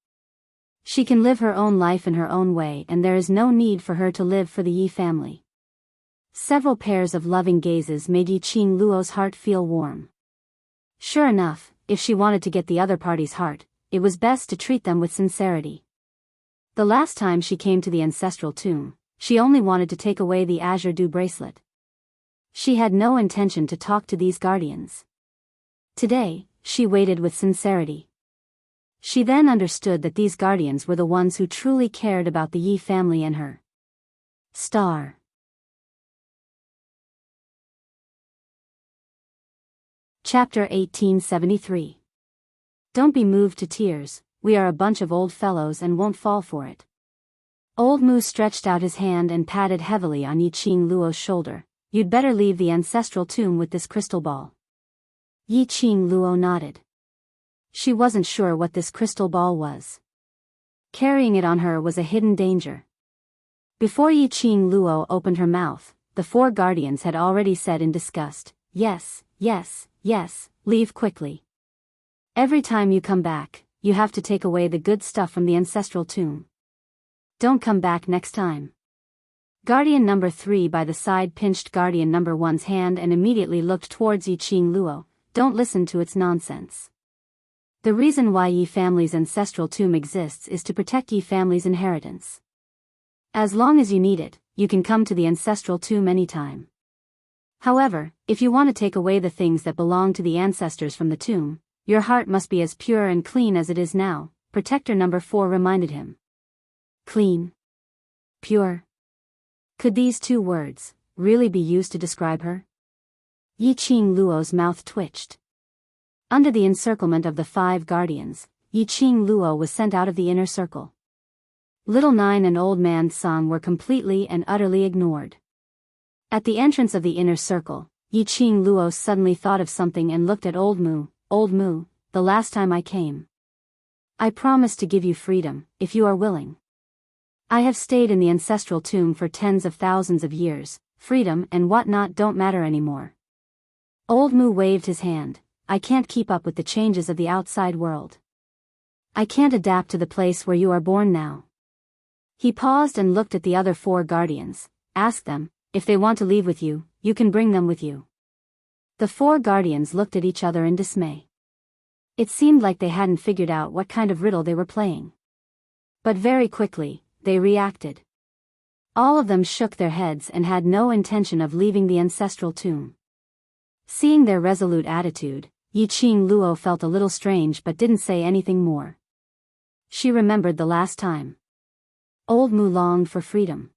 She can live her own life in her own way and there is no need for her to live for the Yi family. Several pairs of loving gazes made Yi Qing Luo's heart feel warm. Sure enough, if she wanted to get the other party's heart, it was best to treat them with sincerity. The last time she came to the ancestral tomb, she only wanted to take away the azure dew bracelet. She had no intention to talk to these guardians. Today, she waited with sincerity. She then understood that these guardians were the ones who truly cared about the Yi family and her. Star. Chapter 1873. Don't be moved to tears, we are a bunch of old fellows and won't fall for it. Old Mu stretched out his hand and patted heavily on Yi Qing Luo's shoulder. You'd better leave the ancestral tomb with this crystal ball. Yi Qing Luo nodded. She wasn't sure what this crystal ball was. Carrying it on her was a hidden danger. Before Yi Qing Luo opened her mouth, the 4 guardians had already said in disgust, Yes, yes, yes, leave quickly. Every time you come back, you have to take away the good stuff from the ancestral tomb. Don't come back next time. Guardian number 3 by the side pinched Guardian number 1's hand and immediately looked towards Yi Qing Luo. Don't listen to its nonsense. The reason why Yi family's ancestral tomb exists is to protect Yi family's inheritance. As long as you need it, you can come to the ancestral tomb anytime. However, if you want to take away the things that belong to the ancestors from the tomb, your heart must be as pure and clean as it is now, Protector number 4 reminded him. Clean. Pure. Could these 2 words really be used to describe her? Yi Qing Luo's mouth twitched. Under the encirclement of the 5 guardians, Yi Qing Luo was sent out of the inner circle. Little Nine and Old Man Song were completely and utterly ignored. At the entrance of the inner circle, Yi Qing Luo suddenly thought of something and looked at Old Mu. Old Mu, the last time I came, I promised to give you freedom, if you are willing. I have stayed in the ancestral tomb for tens of thousands of years, freedom and whatnot don't matter anymore. Old Mu waved his hand, I can't keep up with the changes of the outside world. I can't adapt to the place where you are born now. He paused and looked at the other 4 guardians, asked them, if they want to leave with you, you can bring them with you. The 4 guardians looked at each other in dismay. It seemed like they hadn't figured out what kind of riddle they were playing. But very quickly, they reacted. All of them shook their heads and had no intention of leaving the ancestral tomb. Seeing their resolute attitude, Yiqing Luo felt a little strange but didn't say anything more. She remembered the last time. Old Mu longed for freedom.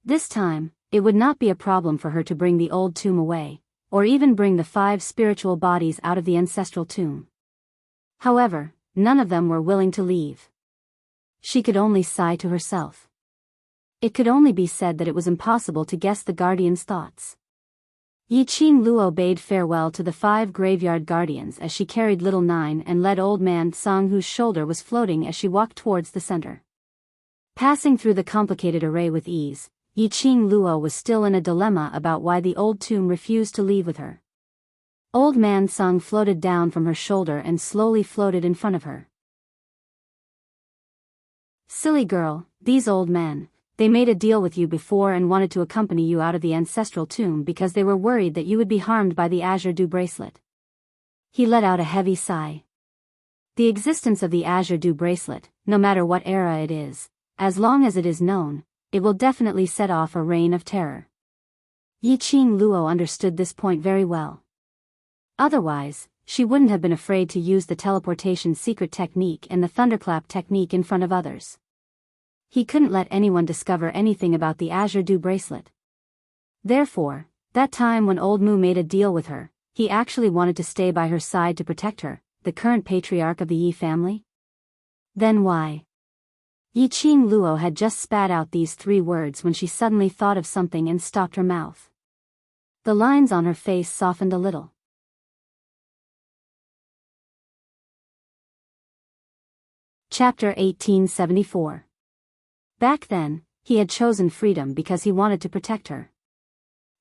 This time, it would not be a problem for her to bring the old tomb away, or even bring the 5 spiritual bodies out of the ancestral tomb. However, none of them were willing to leave. She could only sigh to herself. It could only be said that it was impossible to guess the guardian's thoughts. Yiqing Luo bade farewell to the 5 graveyard guardians as she carried little Nine and led old man Song, whose shoulder was floating as she walked towards the center. Passing through the complicated array with ease, Yiqing Luo was still in a dilemma about why the old tomb refused to leave with her. Old man Song floated down from her shoulder and slowly floated in front of her. Silly girl, these old men, they made a deal with you before and wanted to accompany you out of the ancestral tomb because they were worried that you would be harmed by the Azure Dew bracelet. He let out a heavy sigh. The existence of the Azure Dew bracelet, no matter what era it is, as long as it is known, it will definitely set off a reign of terror. Yiqing Luo understood this point very well. Otherwise, she wouldn't have been afraid to use the teleportation secret technique and the thunderclap technique in front of others. He couldn't let anyone discover anything about the Azure Dew bracelet. Therefore, that time when Old Mu made a deal with her, he actually wanted to stay by her side to protect her, the current patriarch of the Yi family? Then why? Yiqing Luo had just spat out these 3 words when she suddenly thought of something and stopped her mouth. The lines on her face softened a little. Chapter 1874. Back then, he had chosen freedom because he wanted to protect her.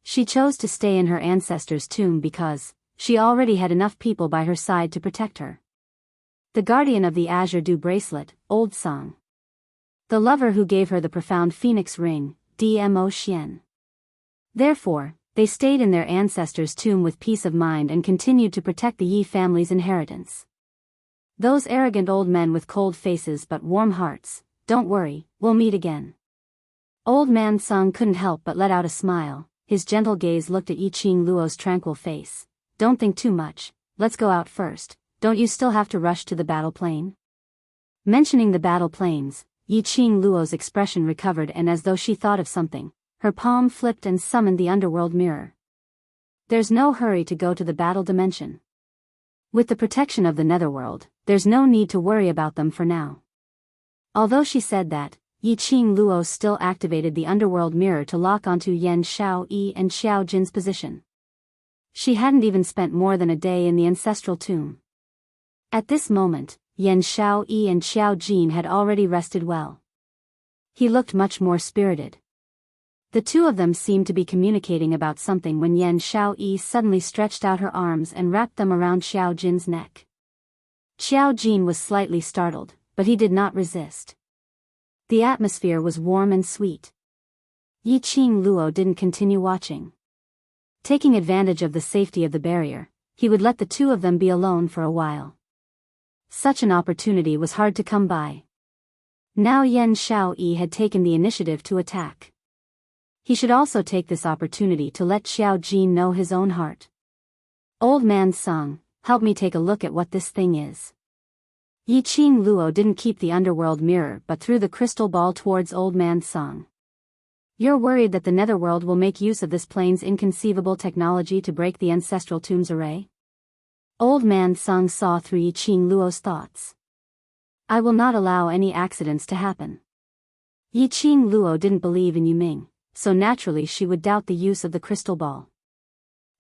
She chose to stay in her ancestors' tomb because she already had enough people by her side to protect her. The guardian of the Azure Dew bracelet, Old Song. The lover who gave her the profound phoenix ring, Dmo Xian. Therefore, they stayed in their ancestors' tomb with peace of mind and continued to protect the Yi family's inheritance. Those arrogant old men with cold faces but warm hearts, don't worry, we'll meet again. Old man Song couldn't help but let out a smile. His gentle gaze looked at Yiqing Luo's tranquil face. Don't think too much, let's go out first, don't you still have to rush to the battle plane? Mentioning the battle planes, Yiqing Luo's expression recovered, and as though she thought of something, her palm flipped and summoned the underworld mirror. There's no hurry to go to the battle dimension. With the protection of the netherworld, there's no need to worry about them for now. Although she said that, Yiqing Luo still activated the underworld mirror to lock onto Yan Xiaoyi and Xiao Jin's position. She hadn't even spent more than a day in the ancestral tomb. At this moment, Yan Xiaoyi and Xiao Jin had already rested well. He looked much more spirited. The 2 of them seemed to be communicating about something when Yan Xiaoyi suddenly stretched out her arms and wrapped them around Xiao Jin's neck. Xiao Jin was slightly startled, but he did not resist. The atmosphere was warm and sweet. Yiqing Luo didn't continue watching. Taking advantage of the safety of the barrier, he would let the 2 of them be alone for a while. Such an opportunity was hard to come by. Now Yan Xiaoyi had taken the initiative to attack. He should also take this opportunity to let Xiao Jin know his own heart. Old man Song, help me take a look at what this thing is. Yiqing Luo didn't keep the underworld mirror but threw the crystal ball towards Old man Song. You're worried that the netherworld will make use of this plane's inconceivable technology to break the ancestral tomb's array? Old man Song saw through Yiqing Luo's thoughts. I will not allow any accidents to happen. Yiqing Luo didn't believe in Yuming, so naturally she would doubt the use of the crystal ball.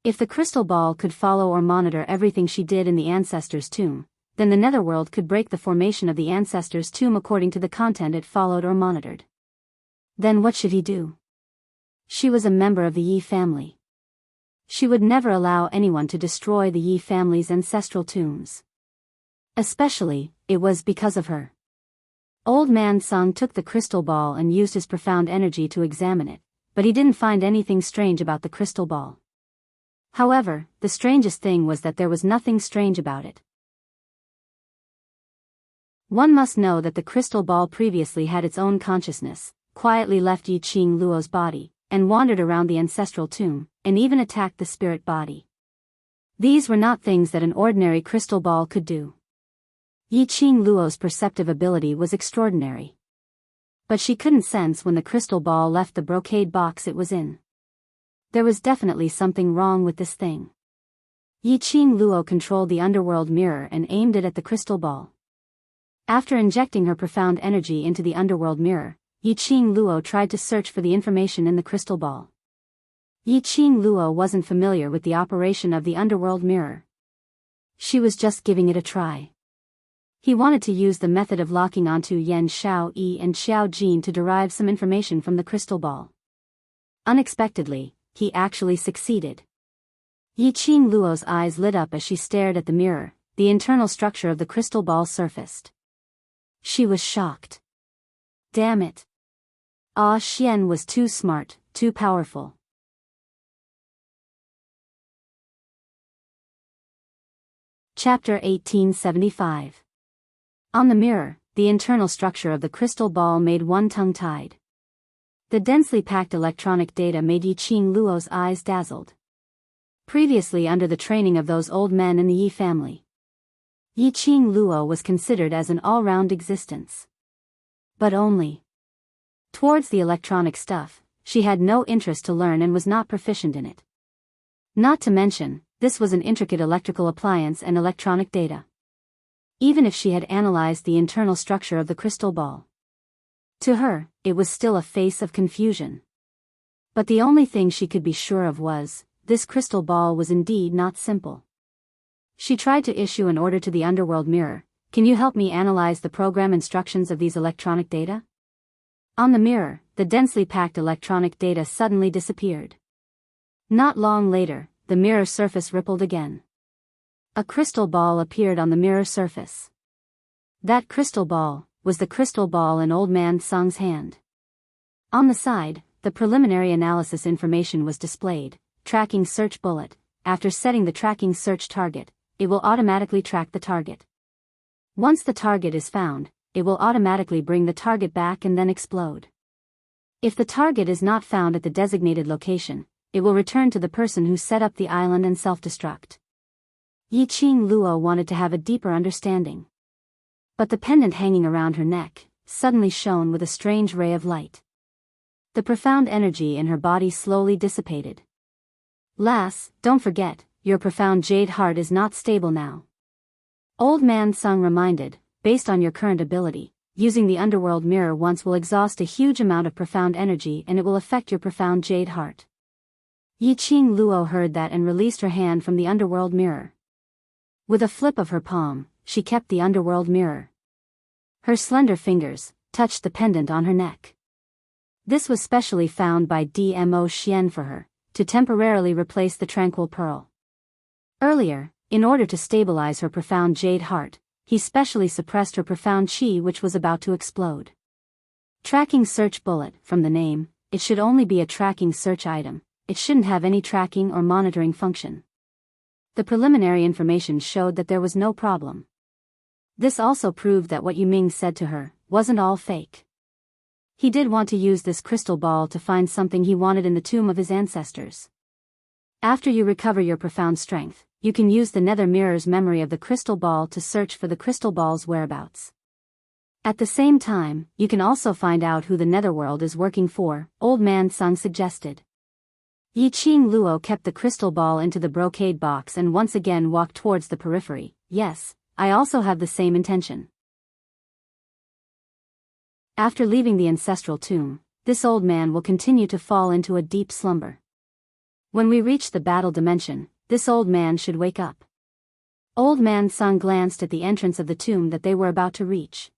If the crystal ball could follow or monitor everything she did in the ancestor's tomb, then the netherworld could break the formation of the ancestor's tomb according to the content it followed or monitored. Then what should he do? She was a member of the Yi family. She would never allow anyone to destroy the Yi family's ancestral tombs. Especially, it was because of her. Old Man Sung took the crystal ball and used his profound energy to examine it, but he didn't find anything strange about the crystal ball. However, the strangest thing was that there was nothing strange about it. One must know that the crystal ball previously had its own consciousness, quietly left Yi Qing Luo's body, and wandered around the ancestral tomb, and even attacked the spirit body. These were not things that an ordinary crystal ball could do. Yi Qing Luo's perceptive ability was extraordinary. But she couldn't sense when the crystal ball left the brocade box it was in. There was definitely something wrong with this thing. Yi Qing Luo controlled the underworld mirror and aimed it at the crystal ball. After injecting her profound energy into the underworld mirror, Yi Qing Luo tried to search for the information in the crystal ball. Yi Qing Luo wasn't familiar with the operation of the underworld mirror. She was just giving it a try. He wanted to use the method of locking onto Yan Xiao Yi and Xiao Jin to derive some information from the crystal ball. Unexpectedly, he actually succeeded. Yi Qing Luo's eyes lit up as she stared at the mirror. The internal structure of the crystal ball surfaced. She was shocked. Damn it. Ah, Xian was too smart, too powerful. Chapter 1875. On the mirror, the internal structure of the crystal ball made one tongue-tied. The densely packed electronic data made Yi Qing Luo's eyes dazzled. Previously under the training of those old men in the Yi family, Yi Qing Luo was considered as an all-round existence. But only. Towards the electronic stuff, she had no interest to learn and was not proficient in it. Not to mention, this was an intricate electrical appliance and electronic data. Even if she had analyzed the internal structure of the crystal ball, to her, it was still a face of confusion. But the only thing she could be sure of was, this crystal ball was indeed not simple. She tried to issue an order to the underworld mirror. Can you help me analyze the program instructions of these electronic data? On the mirror, the densely packed electronic data suddenly disappeared. Not long later, the mirror surface rippled again. A crystal ball appeared on the mirror surface. That crystal ball was the crystal ball in Old Man Sung's hand. On the side, the preliminary analysis information was displayed. Tracking search bullet. After setting the tracking search target, it will automatically track the target. Once the target is found, it will automatically bring the target back and then explode. If the target is not found at the designated location, it will return to the person who set up the island and self-destruct. Yi Qing Luo wanted to have a deeper understanding. But the pendant hanging around her neck suddenly shone with a strange ray of light. The profound energy in her body slowly dissipated. Lass, don't forget, your profound jade heart is not stable now. Old Man Sung reminded, based on your current ability, using the underworld mirror once will exhaust a huge amount of profound energy and it will affect your profound jade heart. Yi Qing Luo heard that and released her hand from the underworld mirror. With a flip of her palm, she kept the underworld mirror. Her slender fingers touched the pendant on her neck. This was specially found by Dmo Xian for her, to temporarily replace the tranquil pearl. Earlier, in order to stabilize her profound jade heart, he specially suppressed her profound qi which was about to explode. Tracking search bullet, from the name, it should only be a tracking search item, it shouldn't have any tracking or monitoring function. The preliminary information showed that there was no problem. This also proved that what Yuming said to her wasn't all fake. He did want to use this crystal ball to find something he wanted in the tomb of his ancestors. After you recover your profound strength, you can use the nether mirror's memory of the crystal ball to search for the crystal ball's whereabouts. At the same time, you can also find out who the netherworld is working for, Old Man Sung suggested. Yi Qing Luo kept the crystal ball into the brocade box and once again walked towards the periphery. Yes, I also have the same intention. After leaving the ancestral tomb, this old man will continue to fall into a deep slumber. When we reach the battle dimension, this old man should wake up. Old Man Sung glanced at the entrance of the tomb that they were about to reach.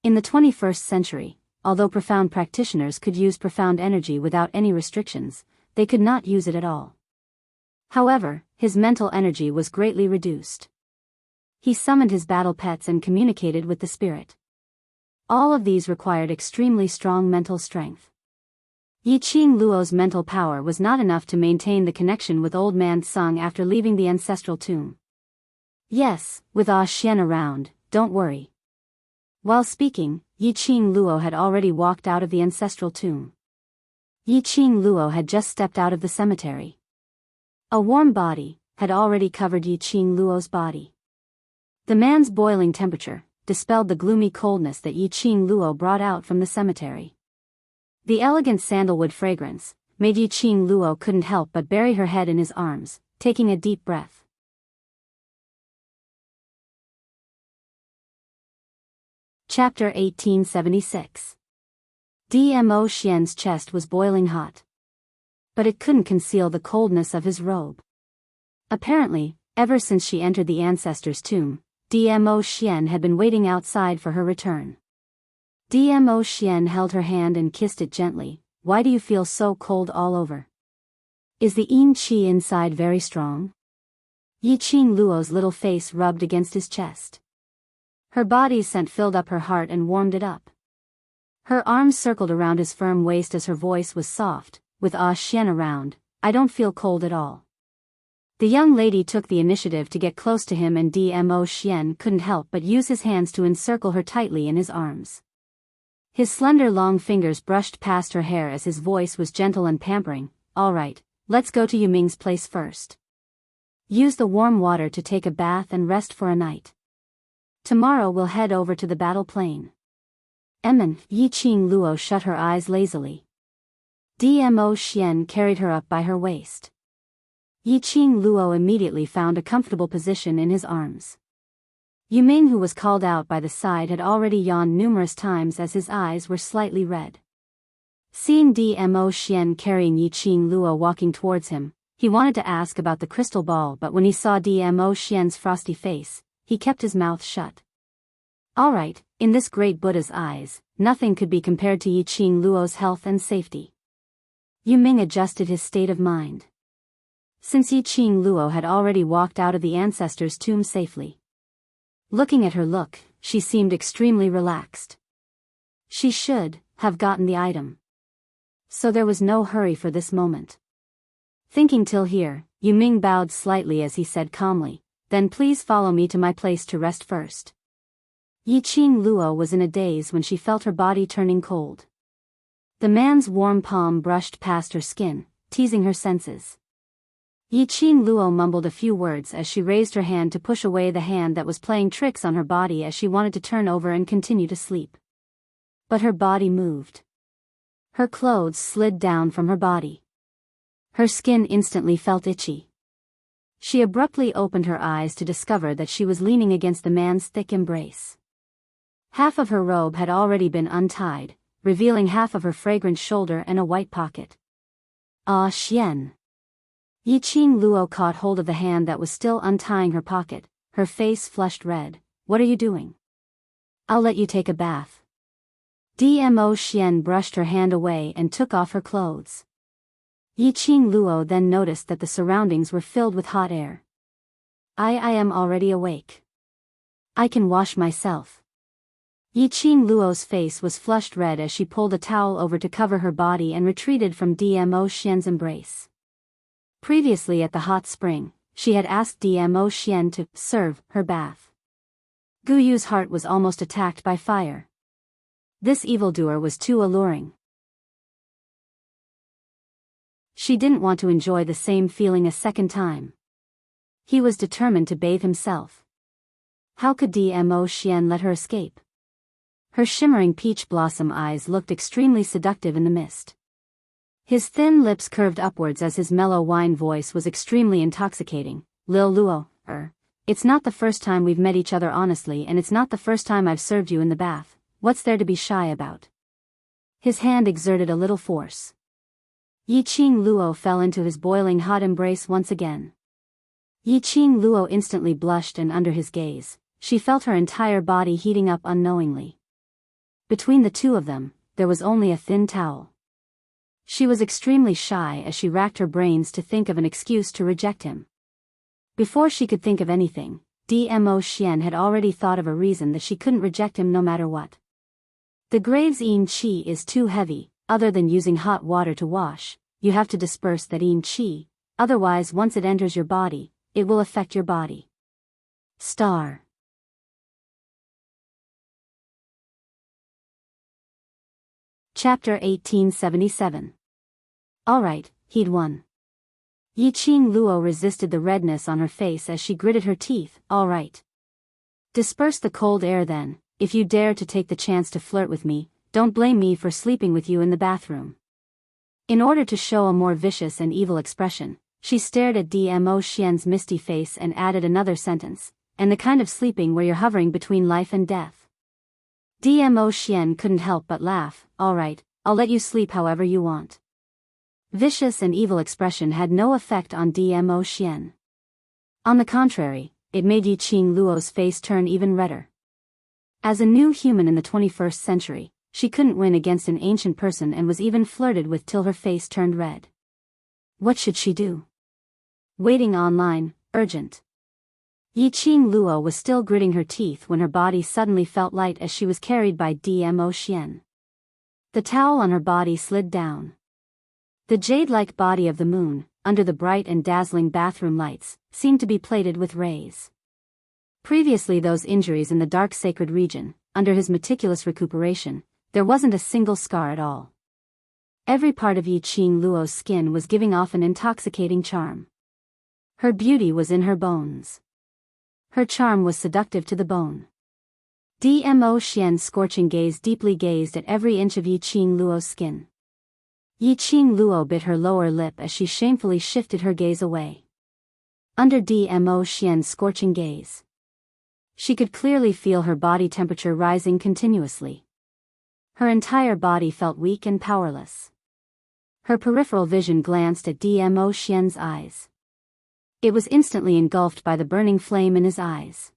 In the 21st century, although profound practitioners could use profound energy without any restrictions, they could not use it at all. However, his mental energy was greatly reduced. He summoned his battle pets and communicated with the spirit. All of these required extremely strong mental strength. Yiqing Luo's mental power was not enough to maintain the connection with Old Man Sung after leaving the ancestral tomb. Yes, with Ah Xian around, don't worry. While speaking, Yiqing Luo had already walked out of the ancestral tomb. Yiqing Luo had just stepped out of the cemetery. A warm body had already covered Yiqing Luo's body. The man's boiling temperature dispelled the gloomy coldness that Yiqing Luo brought out from the cemetery. The elegant sandalwood fragrance made Yiqing Luo couldn't help but bury her head in his arms, taking a deep breath. Chapter 1876. Dmo Xian's chest was boiling hot. But it couldn't conceal the coldness of his robe. Apparently, ever since she entered the ancestor's tomb, Dmo Xian had been waiting outside for her return. Dmo Xian held her hand and kissed it gently. Why do you feel so cold all over? Is the yin qi inside very strong? Yiqing Luo's little face rubbed against his chest. Her body's scent filled up her heart and warmed it up. Her arms circled around his firm waist as her voice was soft. With Ah Xian around, I don't feel cold at all. The young lady took the initiative to get close to him, and Dmo Xian couldn't help but use his hands to encircle her tightly in his arms. His slender long fingers brushed past her hair as his voice was gentle and pampering. All right, let's go to Yuming's place first. Use the warm water to take a bath and rest for a night. Tomorrow we'll head over to the battle plain. Yiqing Luo shut her eyes lazily. Dmo Xian carried her up by her waist. Yiqing Luo immediately found a comfortable position in his arms. Yuming, who was called out by the side, had already yawned numerous times as his eyes were slightly red. Seeing Dmo Xian carrying Yiqing Luo walking towards him, he wanted to ask about the crystal ball, but when he saw Dmo Xian's frosty face, he kept his mouth shut. Alright, in this great Buddha's eyes, nothing could be compared to Yiqing Luo's health and safety. Yuming adjusted his state of mind. Since Yiqing Luo had already walked out of the ancestor's tomb safely. Looking at her look, she seemed extremely relaxed. She should have gotten the item. So there was no hurry for this moment. Thinking till here, Yuming bowed slightly as he said calmly, then please follow me to my place to rest first. Yiqing Luo was in a daze when she felt her body turning cold. The man's warm palm brushed past her skin, teasing her senses. Yiqing Luo mumbled a few words as she raised her hand to push away the hand that was playing tricks on her body as she wanted to turn over and continue to sleep. But her body moved. Her clothes slid down from her body. Her skin instantly felt itchy. She abruptly opened her eyes to discover that she was leaning against the man's thick embrace. Half of her robe had already been untied, revealing half of her fragrant shoulder and a white pocket. Ah Xian. Yiqing Luo caught hold of the hand that was still untying her pocket, her face flushed red. What are you doing? I'll let you take a bath. Dmo Xian brushed her hand away and took off her clothes. Yiqing Luo then noticed that the surroundings were filled with hot air. I am already awake. I can wash myself. Yiqing Luo's face was flushed red as she pulled a towel over to cover her body and retreated from Dmo Xian's embrace. Previously at the hot spring, she had asked Dmo Xian to serve her bath. Guyu's heart was almost attacked by fire. This evildoer was too alluring. She didn't want to enjoy the same feeling a second time. He was determined to bathe himself. How could Dmo Xian let her escape? Her shimmering peach blossom eyes looked extremely seductive in the mist. His thin lips curved upwards as his mellow wine voice was extremely intoxicating. Lil Luo, it's not the first time we've met each other honestly, and it's not the first time I've served you in the bath. What's there to be shy about? His hand exerted a little force. Yiqing Luo fell into his boiling hot embrace once again. Yiqing Luo instantly blushed, and under his gaze, she felt her entire body heating up unknowingly. Between the two of them, there was only a thin towel. She was extremely shy as she racked her brains to think of an excuse to reject him. Before she could think of anything, Dmo Xian had already thought of a reason that she couldn't reject him no matter what. The grave's yin qi is too heavy. Other than using hot water to wash, you have to disperse that yin qi, otherwise once it enters your body, it will affect your body. Star. Chapter 1877. Alright, he'd won. Yiqing Luo resisted the redness on her face as she gritted her teeth. Alright. Disperse the cold air then. If you dare to take the chance to flirt with me, don't blame me for sleeping with you in the bathroom. In order to show a more vicious and evil expression, she stared at Dmo Xian's misty face and added another sentence, and the kind of sleeping where you're hovering between life and death. Dmo Xian couldn't help but laugh. Alright, I'll let you sleep however you want. Vicious and evil expression had no effect on Dmo Xian. On the contrary, it made Yiqing Luo's face turn even redder. As a new human in the 21st century, she couldn't win against an ancient person and was even flirted with till her face turned red. What should she do? Waiting online, urgent. Yiqing Luo was still gritting her teeth when her body suddenly felt light as she was carried by Dmo Xian. The towel on her body slid down. The jade-like body of the moon, under the bright and dazzling bathroom lights, seemed to be plated with rays. Previously those injuries in the dark sacred region, under his meticulous recuperation, there wasn't a single scar at all. Every part of Yiqing Luo's skin was giving off an intoxicating charm. Her beauty was in her bones. Her charm was seductive to the bone. Dmo Xian's scorching gaze deeply gazed at every inch of Yiqing Luo's skin. Yiqing Luo bit her lower lip as she shamefully shifted her gaze away. Under Dmo Xian's scorching gaze, she could clearly feel her body temperature rising continuously. Her entire body felt weak and powerless. Her peripheral vision glanced at Dmo Xian's eyes. It was instantly engulfed by the burning flame in his eyes.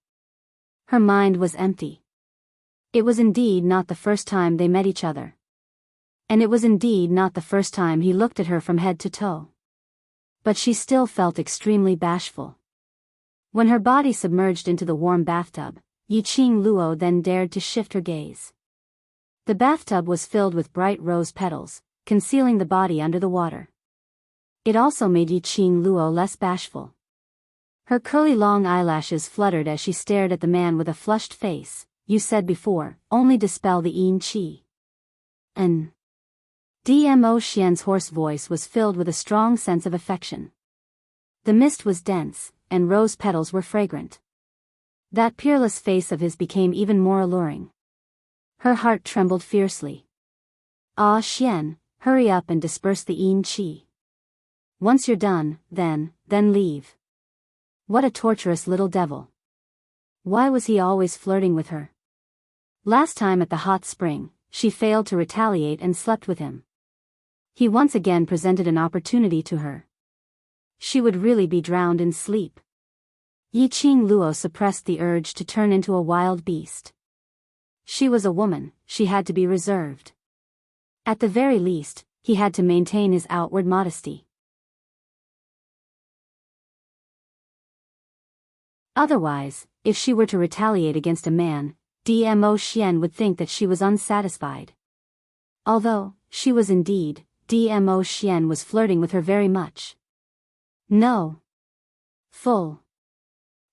Her mind was empty. It was indeed not the first time they met each other. And it was indeed not the first time he looked at her from head to toe. But she still felt extremely bashful. When her body submerged into the warm bathtub, Yiqing Luo then dared to shift her gaze. The bathtub was filled with bright rose petals, concealing the body under the water. It also made Yiqing Luo less bashful. Her curly long eyelashes fluttered as she stared at the man with a flushed face. You said before, only dispel the yin qi. Dmo Xian's hoarse voice was filled with a strong sense of affection. The mist was dense, and rose petals were fragrant. That peerless face of his became even more alluring. Her heart trembled fiercely. Ah Xian, hurry up and disperse the yin qi. Once you're done, then leave. What a torturous little devil. Why was he always flirting with her? Last time at the hot spring, she failed to retaliate and slept with him. He once again presented an opportunity to her. She would really be drowned in sleep. Yiqing Luo suppressed the urge to turn into a wild beast. She was a woman, she had to be reserved. At the very least, he had to maintain his outward modesty. Otherwise, if she were to retaliate against a man, Dmo Xian would think that she was unsatisfied. Although, she was indeed, Dmo Xian was flirting with her very much. No. Full.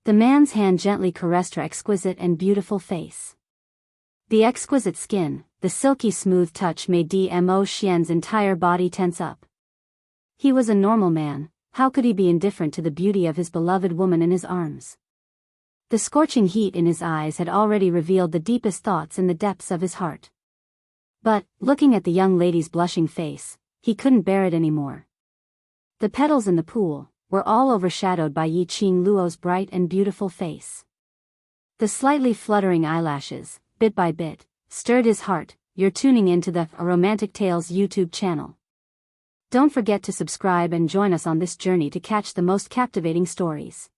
The man's hand gently caressed her exquisite and beautiful face. The exquisite skin, the silky smooth touch made Dmo Xian's entire body tense up. He was a normal man, how could he be indifferent to the beauty of his beloved woman in his arms? The scorching heat in his eyes had already revealed the deepest thoughts in the depths of his heart. But, looking at the young lady's blushing face, he couldn't bear it anymore. The petals in the pool were all overshadowed by Yiqing Luo's bright and beautiful face. The slightly fluttering eyelashes, bit by bit, stirred his heart. You're tuning into the Romantic Tales YouTube channel. Don't forget to subscribe and join us on this journey to catch the most captivating stories.